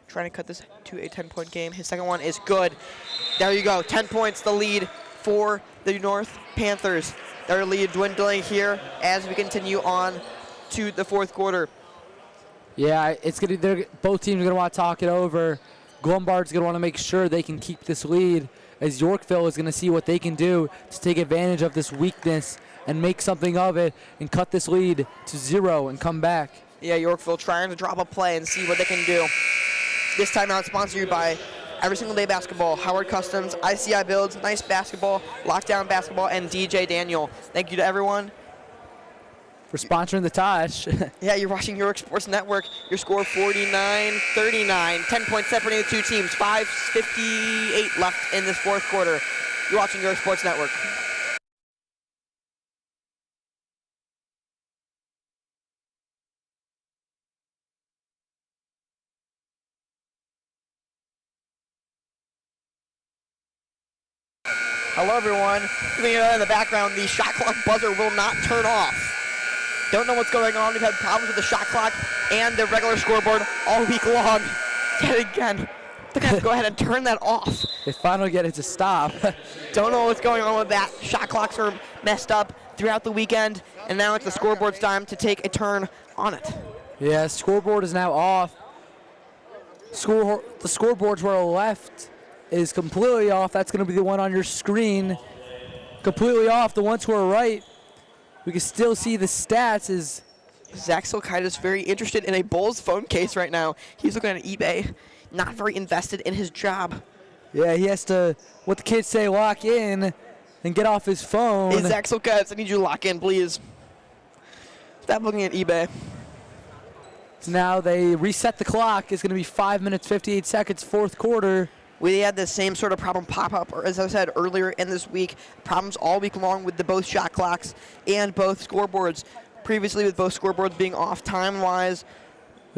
S2: Trying to cut this to a 10-point game. His second one is good. There you go, 10 points, the lead for the North Panthers. Their lead dwindling here as we continue on to the fourth quarter.
S3: Yeah, both teams are gonna want to talk it over. Glenbard's gonna want to make sure they can keep this lead, as Yorkville is gonna see what they can do to take advantage of this weakness and make something of it and cut this lead to 0 and come back.
S2: Yeah, Yorkville trying to drop a play and see what they can do. This time out sponsored by Every Single Day Basketball, Howard Customs, ICI Builds, Nice Basketball, Lockdown Basketball, and DJ Daniel. Thank you to everyone
S3: For sponsoring the Tosh.
S2: Yeah, you're watching York Sports Network. Your score 49-39. 10 points separating the two teams. 5:58 left in this fourth quarter. You're watching York Sports Network. Hello, everyone. You can hear that in the background. The shot clock buzzer will not turn off. Don't know what's going on. We've had problems with the shot clock and the regular scoreboard all week long. Yet again, they're going to have to go ahead and turn that off.
S3: They finally get it to stop.
S2: Don't know what's going on with that. Shot clocks are messed up throughout the weekend, and now it's the scoreboard's time to take a turn on it.
S3: Yeah, scoreboard is now off. The scoreboard to our left is completely off. That's going to be the one on your screen. Completely off. The one to our right, we can still see the stats. Is
S2: Zach Silkite is very interested in a Bulls phone case right now. He's looking at eBay, not very invested in his job.
S3: Yeah, he has to, what the kids say, lock in and get off his phone.
S2: Hey, Zach Silkets, I need you to lock in, please. Stop looking at eBay.
S3: So now they reset the clock. It's going to be 5 minutes, 58 seconds, fourth quarter.
S2: We had the same sort of problem pop up, or as I said earlier in this week, problems all week long with both shot clocks and both scoreboards. Previously with both scoreboards being off time-wise,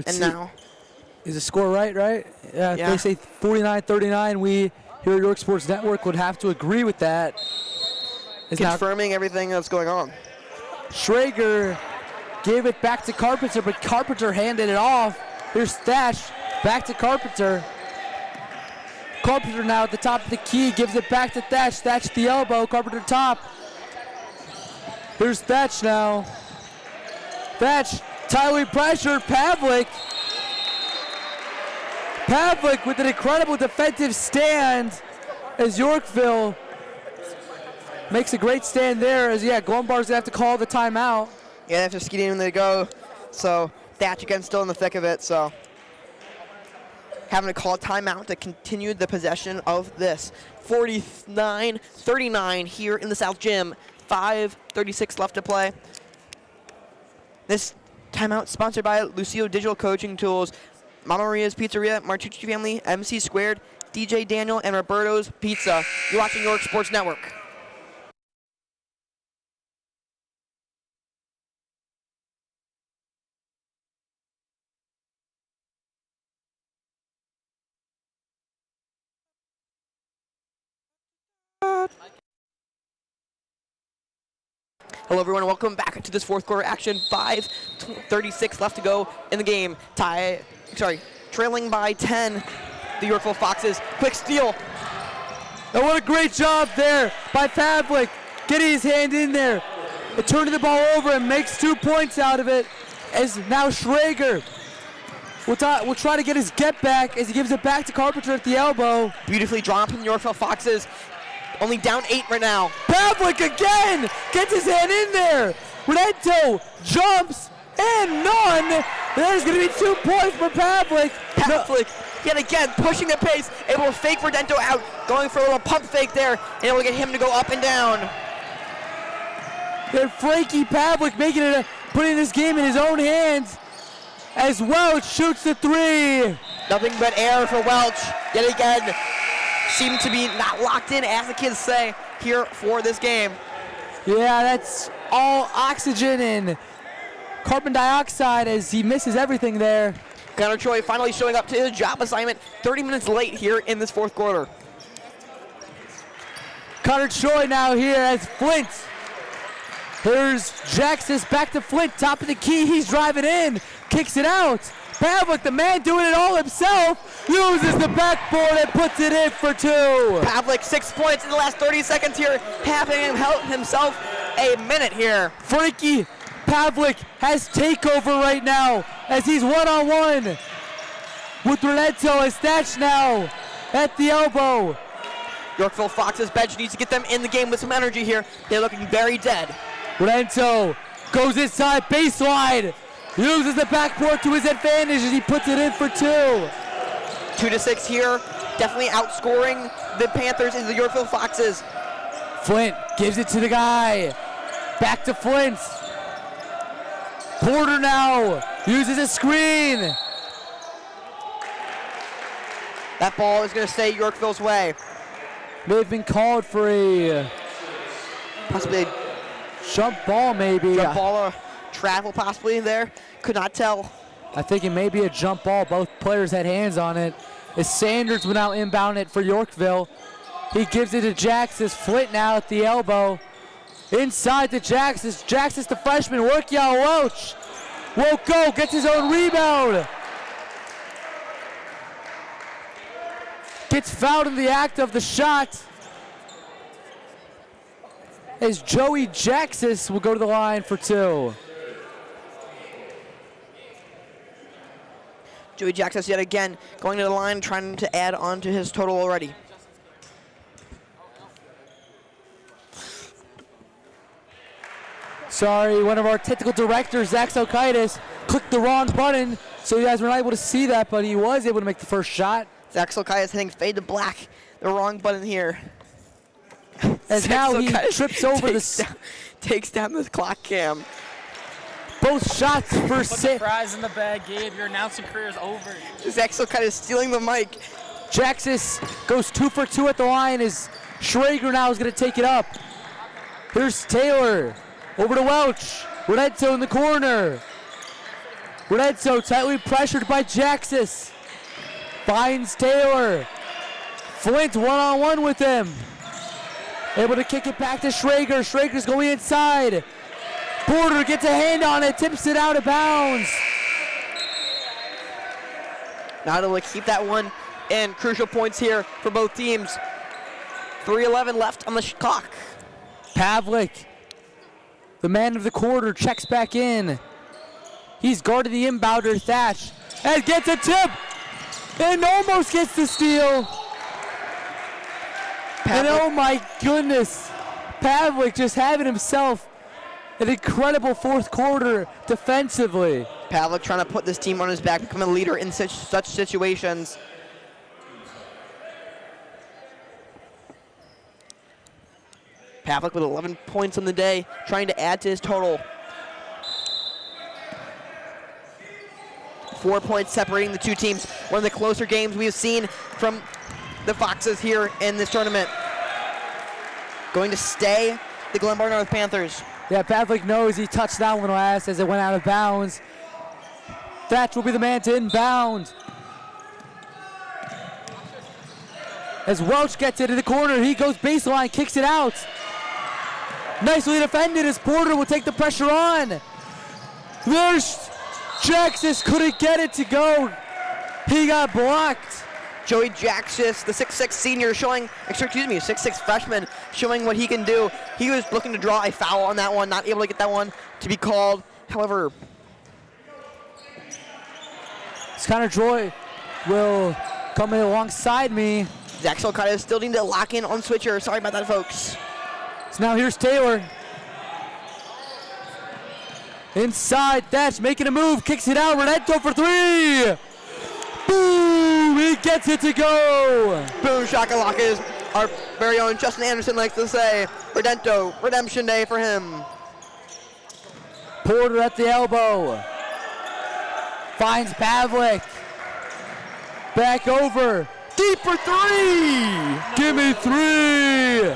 S2: and now.
S3: Is the score right? Yeah. They say 49-39. We here at York Sports Network would have to agree with that.
S2: Confirming everything that's going on.
S3: Schrager gave it back to Carpenter, but Carpenter handed it off. Here's Thatch, back to Carpenter. Carpenter now at the top of the key, gives it back to Thatch. Thatch at the elbow, Carpenter top. Here's Thatch now. Thatch, tightly pressured, Pavlik. Pavlik with an incredible defensive stand as Yorkville makes a great stand there as, Glenbard's going to have to call the timeout.
S2: Yeah, they have to ski in they go. So Thatch again still in the thick of it, so having to call a timeout to continue the possession of this. 49-39 here in the South Gym. 5:36 left to play. This timeout sponsored by Lucio Digital Coaching Tools, Mama Maria's Pizzeria, Martucci Family, MC Squared, DJ Daniel, and Roberto's Pizza. You're watching York Sports Network. Hello everyone, welcome back to this fourth quarter action. 5:36 left to go in the game. Trailing by 10, the Yorkville Foxes. Quick steal.
S3: And what a great job there by Pavlik, getting his hand in there and turning the ball over and makes 2 points out of it. As now Schrager will try to get his get back as he gives it back to Carpenter at the elbow.
S2: Beautifully drawn up from the Yorkville Foxes. Only down 8 right now.
S3: Pavlik again gets his hand in there. Redento jumps and none. There's going to be 2 points for Pavlik.
S2: Pavlik yet again pushing the pace, able to fake Redento out, going for a little pump fake there, and able to get him to go up and down.
S3: And Frankie Pavlik putting this game in his own hands as Welch shoots the 3.
S2: Nothing but air for Welch yet again. Seem to be not locked in, as the kids say, here for this game.
S3: Yeah, that's all oxygen and carbon dioxide as he misses everything there.
S2: Connor Choi finally showing up to his job assignment 30 minutes late here in this fourth quarter.
S3: Connor Choi now here as Flint. Here's Jackson back to Flint, top of the key. He's driving in, kicks it out. Pavlik, the man doing it all himself, uses the backboard and puts it in for 2.
S2: Pavlik 6 points in the last 30 seconds here, having himself a minute here.
S3: Frankie Pavlik has takeover right now as he's one-on-one with Redento as Thatch now at the elbow.
S2: Yorkville Foxes bench needs to get them in the game with some energy here. They're looking very dead.
S3: Redento goes inside baseline. Uses the backboard to his advantage as he puts it in for 2.
S2: 2-6 here. Definitely outscoring the Panthers is the Yorkville Foxes.
S3: Flint gives it to the guy. Back to Flint. Porter now uses a screen.
S2: That ball is going to stay Yorkville's way.
S3: May have been called for a
S2: possibly
S3: jump ball, maybe.
S2: Jump ball or travel possibly there. Could not tell.
S3: I think it may be a jump ball. Both players had hands on it. As Sanders will now inbound it for Yorkville. He gives it to Jaxis. Flint now at the elbow. Inside to Jaxis. Jaxis, the freshman, working on Welch. Won't go, gets his own rebound. Gets fouled in the act of the shot. As Joey Jaxis will go to the line for 2.
S2: Joey Jaxis yet again going to the line, trying to add on to his total already.
S3: Sorry, one of our technical directors, Zach Sokaitis, clicked the wrong button, so you guys were not able to see that, but he was able to make the first shot.
S2: Zach Sokaitis hitting fade to black, the wrong button here.
S3: as now he
S2: Zexel
S3: trips over
S2: takes down the clock cam.
S3: both shots for
S4: Put the
S3: Sam.
S4: fries in the bag, Gabe. Your announcing career is over.
S2: Zexel kind of stealing the mic.
S3: Jaxis goes 2 for 2 at the line as Schrager now is going to take it up. Here's Taylor over to Welch. Redenzo in the corner. Redenzo tightly pressured by Jaxis. Finds Taylor. Flint one-on-one with him. Able to kick it back to Schrager. Schrager's going inside. Porter gets a hand on it, tips it out of bounds.
S2: Not able to keep that one in. Crucial points here for both teams. 3:11 left on the clock.
S3: Pavlik, the man of the quarter, checks back in. He's guarding the inbounder, Thatch, and gets a tip, and almost gets the steal. And oh my goodness, Pavlik just having himself an incredible fourth quarter defensively.
S2: Pavlik trying to put this team on his back, become a leader in such situations. Pavlik with 11 points on the day, trying to add to his total. 4 points separating the two teams. One of the closer games we've seen from the Foxes here in this tournament. Going to stay the Glenbard North Panthers.
S3: Yeah, Pavlik knows he touched that one last as it went out of bounds. Thatch will be the man to inbound. As Welch gets it in the corner, he goes baseline, kicks it out. Nicely defended as Porter will take the pressure on. There's Jaxis, couldn't get it to go. He got blocked.
S2: Joey Jaxis, the 6'6 senior showing, 6'6 freshman showing what he can do. He was looking to draw a foul on that one, not able to get that one to be called. However,
S3: Connor Troy will come in alongside me.
S2: Zexel kind of still need to lock in on switcher. Sorry about that, folks.
S3: So now here's Taylor. Inside, Thatch making a move, kicks it out, Redenzo for three. Boom, he gets it to go.
S2: Boom shakalaka, is our very own Justin Anderson likes to say. Redenzo, redemption day for him.
S3: Porter at the elbow. Finds Pavlik. Back over. Deep for three. Give me three.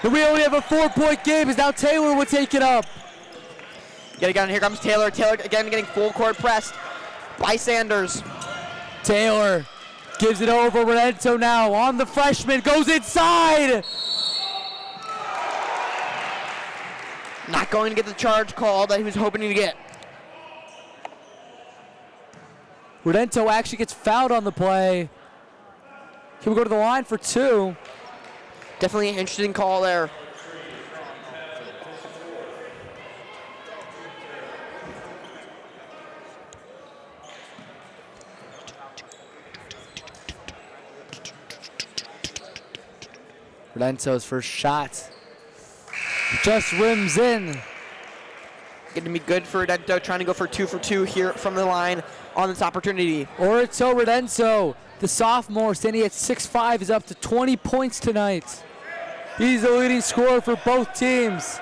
S3: And we only have a 4-point game as now Taylor will take it up.
S2: Yet again, here comes Taylor. Taylor again getting full court pressed by Sanders.
S3: Taylor gives it over. Redenzo now on the freshman. Goes inside.
S2: Not going to get the charge call that he was hoping to get.
S3: Redenzo actually gets fouled on the play. He will go to the line for two.
S2: Definitely an interesting call there.
S3: Redenzo's first shot just rims in.
S2: Going to be good for Redenzo, trying to go for 2 for 2 here from the line on this opportunity.
S3: Orito Redenzo, the sophomore, standing at 6'5", is up to 20 points tonight. He's the leading scorer for both teams.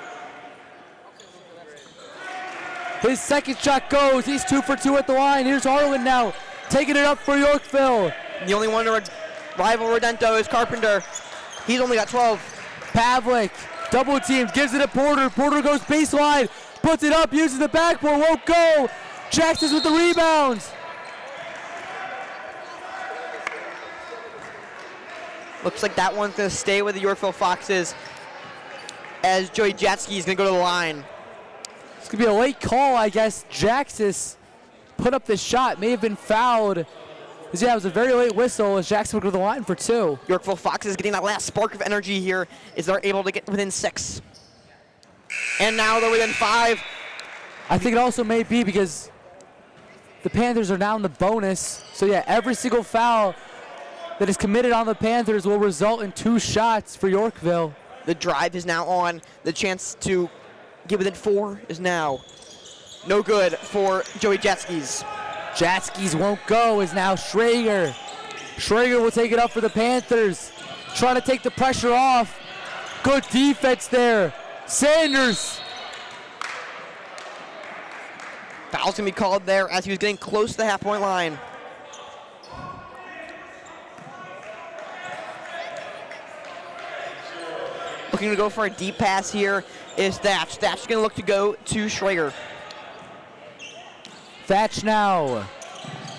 S3: His second shot goes. He's 2 for 2 at the line. Here's Harlan now, taking it up for Yorkville.
S2: The only one to rival Redenzo is Carpenter. He's only got 12.
S3: Pavlik, double teams, gives it to Porter. Porter goes baseline, puts it up, uses the backboard, won't go. Jackson's with the rebound.
S2: Looks like that one's going to stay with the Yorkville Foxes as Joey Jatsky is going to go to the line.
S3: It's going to be a late call, I guess. Jaxis put up the shot, may have been fouled. Yeah, it was a very late whistle as Jackson would go to the line for two.
S2: Yorkville Foxes getting that last spark of energy here as they're able to get within 6. And now they're within 5.
S3: I think it also may be because the Panthers are now in the bonus. So yeah, every single foul that is committed on the Panthers will result in 2 shots for Yorkville.
S2: The drive is now on. The chance to get within 4 is now no good for Joey Jatsky's.
S3: Jatsky's won't go is now Schrager. Schrager will take it up for the Panthers. Trying to take the pressure off. Good defense there. Sanders.
S2: Foul's going to be called there as he was getting close to the half-point line. Looking to go for a deep pass here is Thatch. Thatch is going to look to go to Schrager.
S3: Thatch now.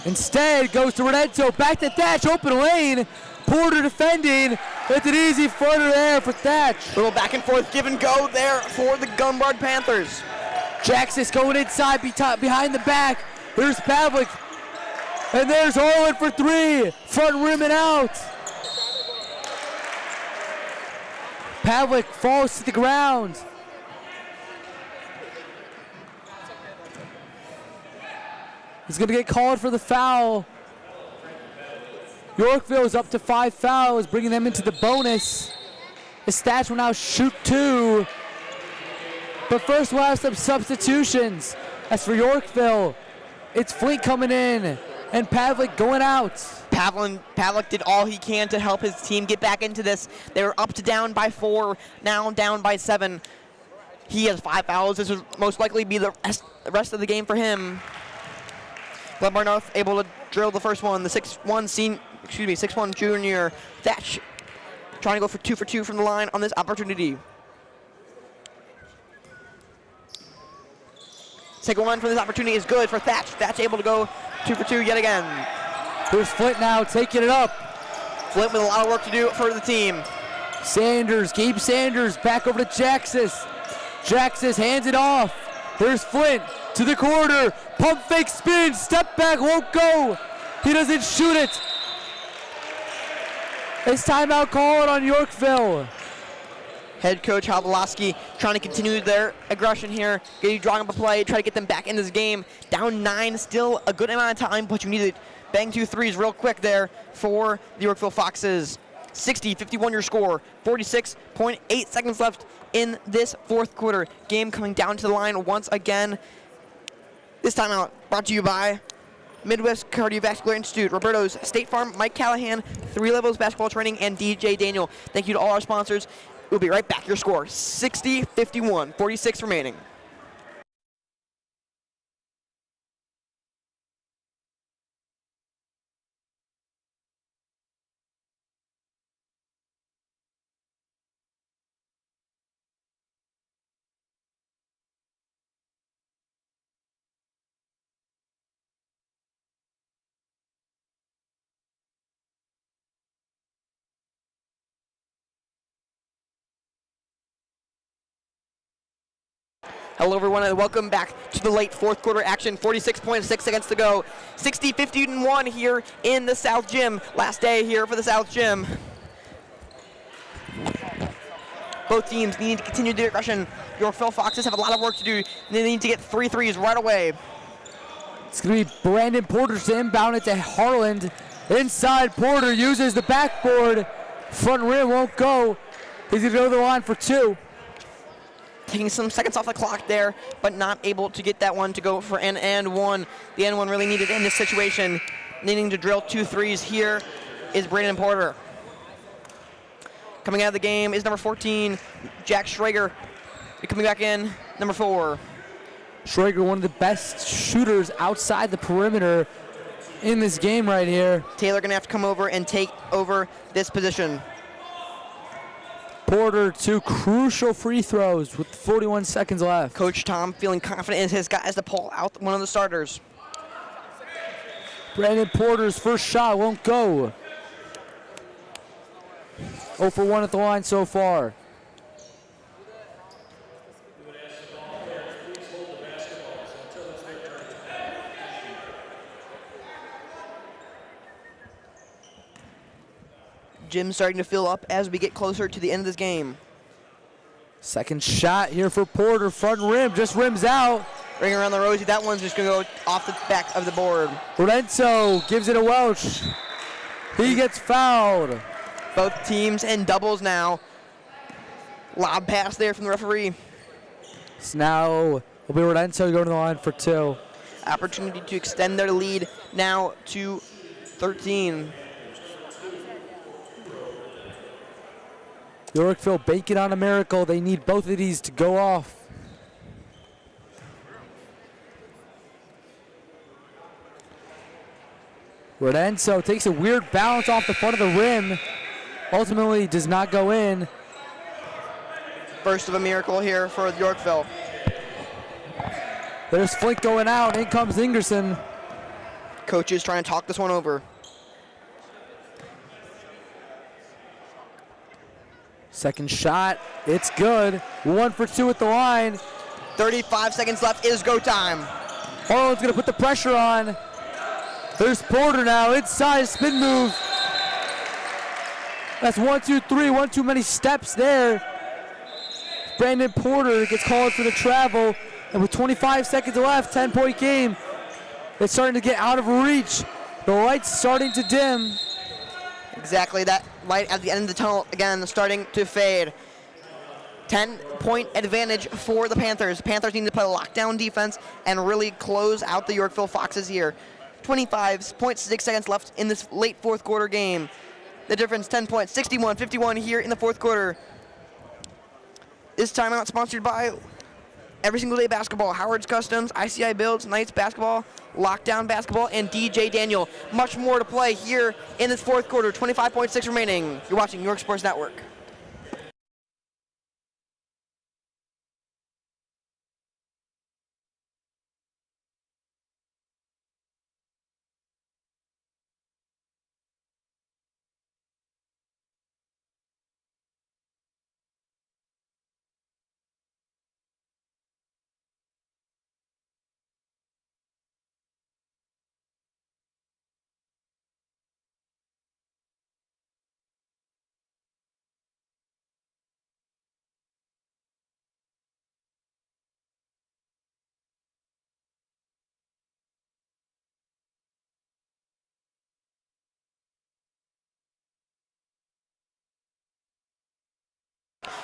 S3: Instead goes to Redento. Back to Thatch. Open lane. Porter defending. It's an easy footer there for Thatch.
S2: Little back and forth give and go there for the Glenbard Panthers.
S3: Jackson's going inside behind the back. There's Pavlik. And there's Harlan for three. Front rim and out. Pavlik falls to the ground. He's going to get called for the foul. Yorkville is up to 5 fouls, bringing them into the bonus. The Stats will now shoot 2. But first we'll have some substitutions. As for Yorkville, it's Flink coming in and Pavlik going out.
S2: Pavlik did all he can to help his team get back into this. They were up to down by 4, now down by 7. He has 5 fouls. This will most likely be the rest of the game for him. Glenbard North able to drill the first one. The 6'1 junior Thatch trying to go for 2 for 2 from the line on this opportunity. Second one from this opportunity is good for Thatch. Thatch able to go 2 for 2 yet again.
S3: Here's Flint now taking it up.
S2: Flint with a lot of work to do for the team.
S3: Sanders, Gabe Sanders back over to Jaxis. Jaxis hands it off. There's Flint to the corner. Pump fake spin, step back, won't go. He doesn't shoot it. It's timeout called on Yorkville.
S2: Head coach Havelowski trying to continue their aggression here, drawing up a play, try to get them back in this game. Down 9, still a good amount of time, but you need to bang 2 threes real quick there for the Yorkville Foxes. 60-51 your score, 46.8 seconds left in this fourth quarter. Game coming down to the line once again. This timeout brought to you by Midwest Cardiovascular Institute, Roberto's, State Farm, Mike Callahan, 3 Levels Basketball Training, and DJ Daniel. Thank you to all our sponsors. We'll be right back. Your score, 60-51, 46 remaining. Hello everyone and welcome back to the late fourth quarter action. 46.6 seconds to go. 60-51 here in the South Gym. Last day here for the South Gym. Both teams need to continue their aggression. Yorkville Foxes have a lot of work to do. They need to get 3 threes right away.
S3: It's going to be Brandon Porter to inbound it to Harland. Inside, Porter uses the backboard. Front rim won't go. He's going to go to the line for 2.
S2: Taking some seconds off the clock there, but not able to get that one to go for an and one. The and one really needed in this situation. Needing to drill 2 threes here is Brandon Porter. Coming out of the game is number 14, Jack Schrager. Coming back in, number 4.
S3: Schrager, one of the best shooters outside the perimeter in this game right here.
S2: Taylor gonna have to come over and take over this position.
S3: Porter 2 crucial free throws with 41 seconds left.
S2: Coach Tom feeling confident in his guys to pull out one of the starters.
S3: Brandon Porter's first shot won't go. 0 for 1 at the line so far.
S2: Gym's starting to fill up as we get closer to the end of this game.
S3: Second shot here for Porter, front rim, just rims out.
S2: Ring around the rosy, that one's just gonna go off the back of the board.
S3: Lorenzo gives it a Welch. He gets fouled.
S2: Both teams in doubles now. Lob pass there from the referee.
S3: So now will be Lorenzo going to the line for 2.
S2: Opportunity to extend their lead now to 13.
S3: Yorkville banking on a miracle. They need both of these to go off. Redenso takes a weird bounce off the front of the rim. Ultimately does not go in.
S2: Burst of a miracle here for Yorkville.
S3: There's Flink going out. In comes Ingerson.
S2: Coach is trying to talk this one over.
S3: Second shot. It's good. 1 for 2 at the line.
S2: 35 seconds left is go time.
S3: Harlan's going to put the pressure on. There's Porter now. Inside spin move. That's 1, 2, 3. One too many steps there. Brandon Porter gets called for the travel. And with 25 seconds left, 10-point game. It's starting to get out of reach. The light's starting to dim.
S2: Exactly, that light at the end of the tunnel, again, starting to fade. 10-point advantage for the Panthers. Panthers need to play lockdown defense and really close out the Yorkville Foxes here. 25.6 seconds left in this late fourth quarter game. The difference, 10 points, 61-51 here in the fourth quarter. This timeout sponsored by Every Single Day Basketball, Howard's Customs, ICI Builds, Knights Basketball, Lockdown Basketball, and DJ Daniel. Much more to play here in this fourth quarter, 25.6 remaining. You're watching York Sports Network.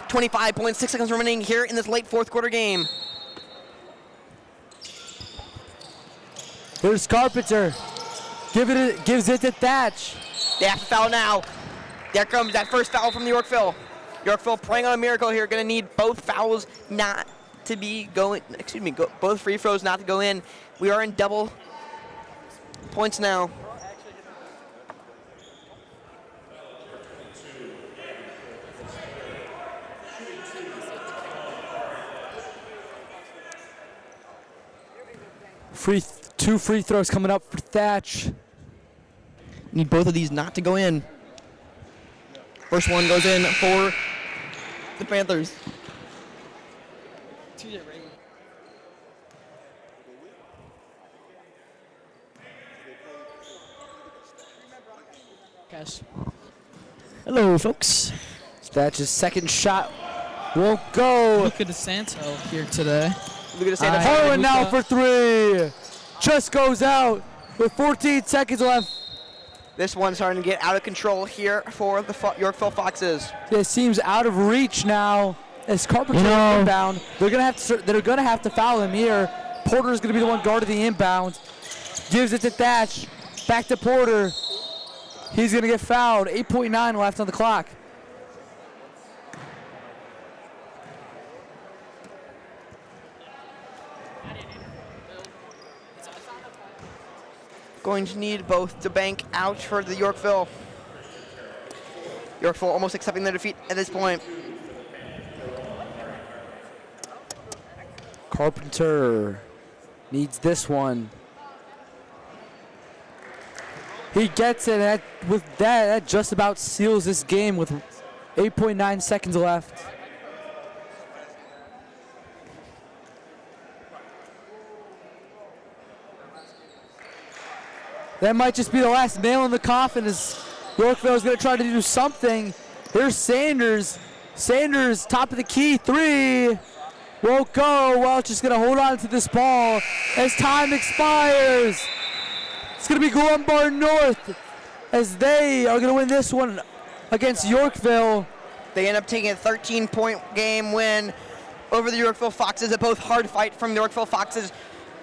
S2: .6 seconds remaining here in this late fourth quarter game.
S3: There's Carpenter. Gives it to Thatch.
S2: They have to foul now. There comes that first foul from the Yorkville. Yorkville praying on a miracle here. Going to need both fouls not to be going. Both free throws not to go in. We are in double points now.
S3: Two free throws coming up for Thatch.
S2: Need both of these not to go in. First one goes in for the Panthers.
S4: Hello, folks.
S3: Thatch's second shot won't go.
S4: Luca DeSanto here today.
S2: Luca DeSanto.
S3: Harlan now for three. Just goes out with 14 seconds left.
S2: This one's starting to get out of control here for the Yorkville Foxes.
S3: It seems out of reach now. As Carpenter inbound, they're gonna have to foul him here. Porter's gonna be the one guarding the inbound. Gives it to Thatch. Back to Porter. He's gonna get fouled. 8.9 left on the clock.
S2: Going to need both to bank out for the Yorkville. Yorkville almost accepting their defeat at this point.
S3: Carpenter needs this one. He gets it. That just about seals this game with 8.9 seconds left. That might just be the last nail in the coffin as Yorkville is going to try to do something. Here's Sanders. Sanders, top of the key, three. Won't go. Welch just going to hold on to this ball as time expires. It's going to be Glenbard North as they are going to win this one against Yorkville.
S2: They end up taking a 13-point game win over the Yorkville Foxes. A both hard fight from the Yorkville Foxes,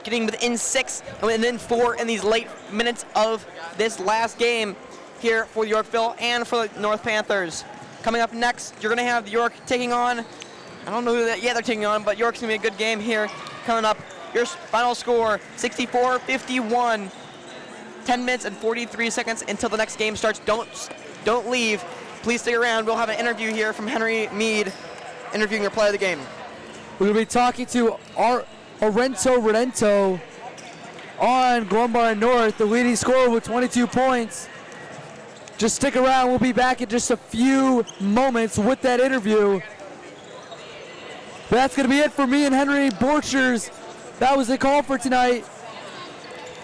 S2: getting within 6 and then 4 in these late minutes of this last game here for Yorkville and for the North Panthers. Coming up next, you're going to have York taking on, I don't know who they're taking on, but York's going to be a good game here. Coming up, your final score, 64-51. 10 minutes and 43 seconds until the next game starts. Don't leave. Please stay around. We'll have an interview here from Henry Mead, interviewing your player of the game.
S3: We're going to be talking to Arento Redento on Glenbard North, the leading scorer with 22 points. Just stick around. We'll be back in just a few moments with that interview. But that's going to be it for me and Henry Borchers. That was the call for tonight.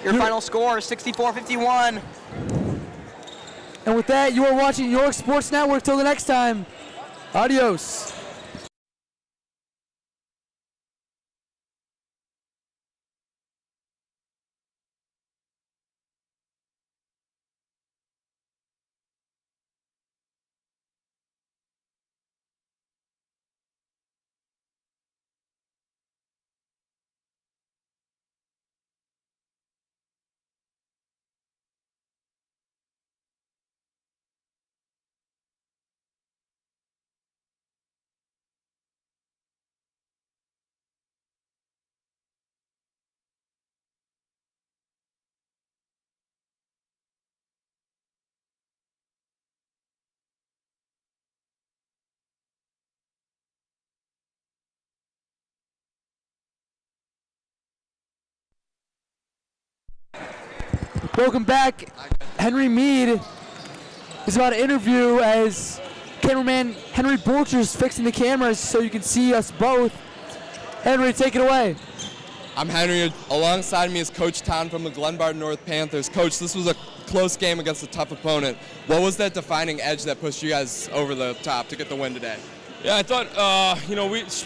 S2: Your final score is 64-51.
S3: And with that, you are watching York Sports Network. Till the next time, adios. Welcome back. Henry Mead is about to interview as cameraman Henry Borchers is fixing the cameras so you can see us both. Henry, take it away.
S1: I'm Henry. Alongside me is Coach Ton from the Glenbard North Panthers. Coach, this was a close game against a tough opponent. What was that defining edge that pushed you guys over the top to get the win today?
S5: Yeah, I thought,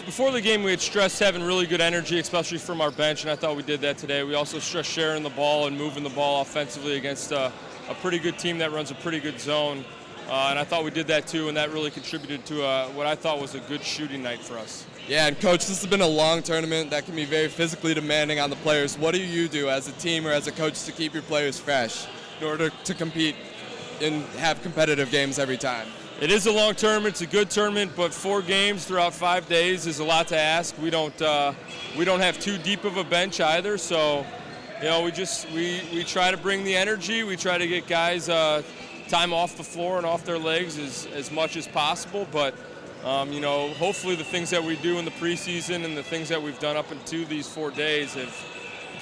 S5: before the game we had stressed having really good energy, especially from our bench, and I thought we did that today. We also stressed sharing the ball and moving the ball offensively against a pretty good team that runs a pretty good zone. And I thought we did that too, and that really contributed to what I thought was a good shooting night for us.
S1: Yeah, and Coach, this has been a long tournament that can be very physically demanding on the players. What do you do as a team or as a coach to keep your players fresh in order to compete and have competitive games every time?
S5: It is a long tournament. It's a good tournament, but 4 games throughout 5 days is a lot to ask. We don't have too deep of a bench either, so we try to bring the energy. We try to get guys time off the floor and off their legs as much as possible. But hopefully the things that we do in the preseason and the things that we've done up into these 4 days have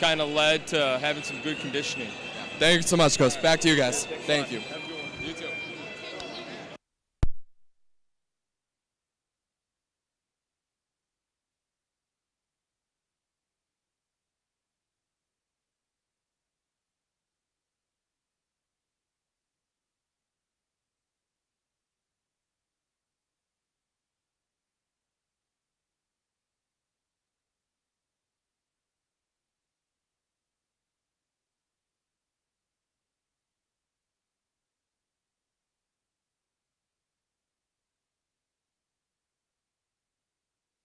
S5: kind of led to having some good conditioning.
S1: Thank you so much, Coach. Back to you guys. Thank you.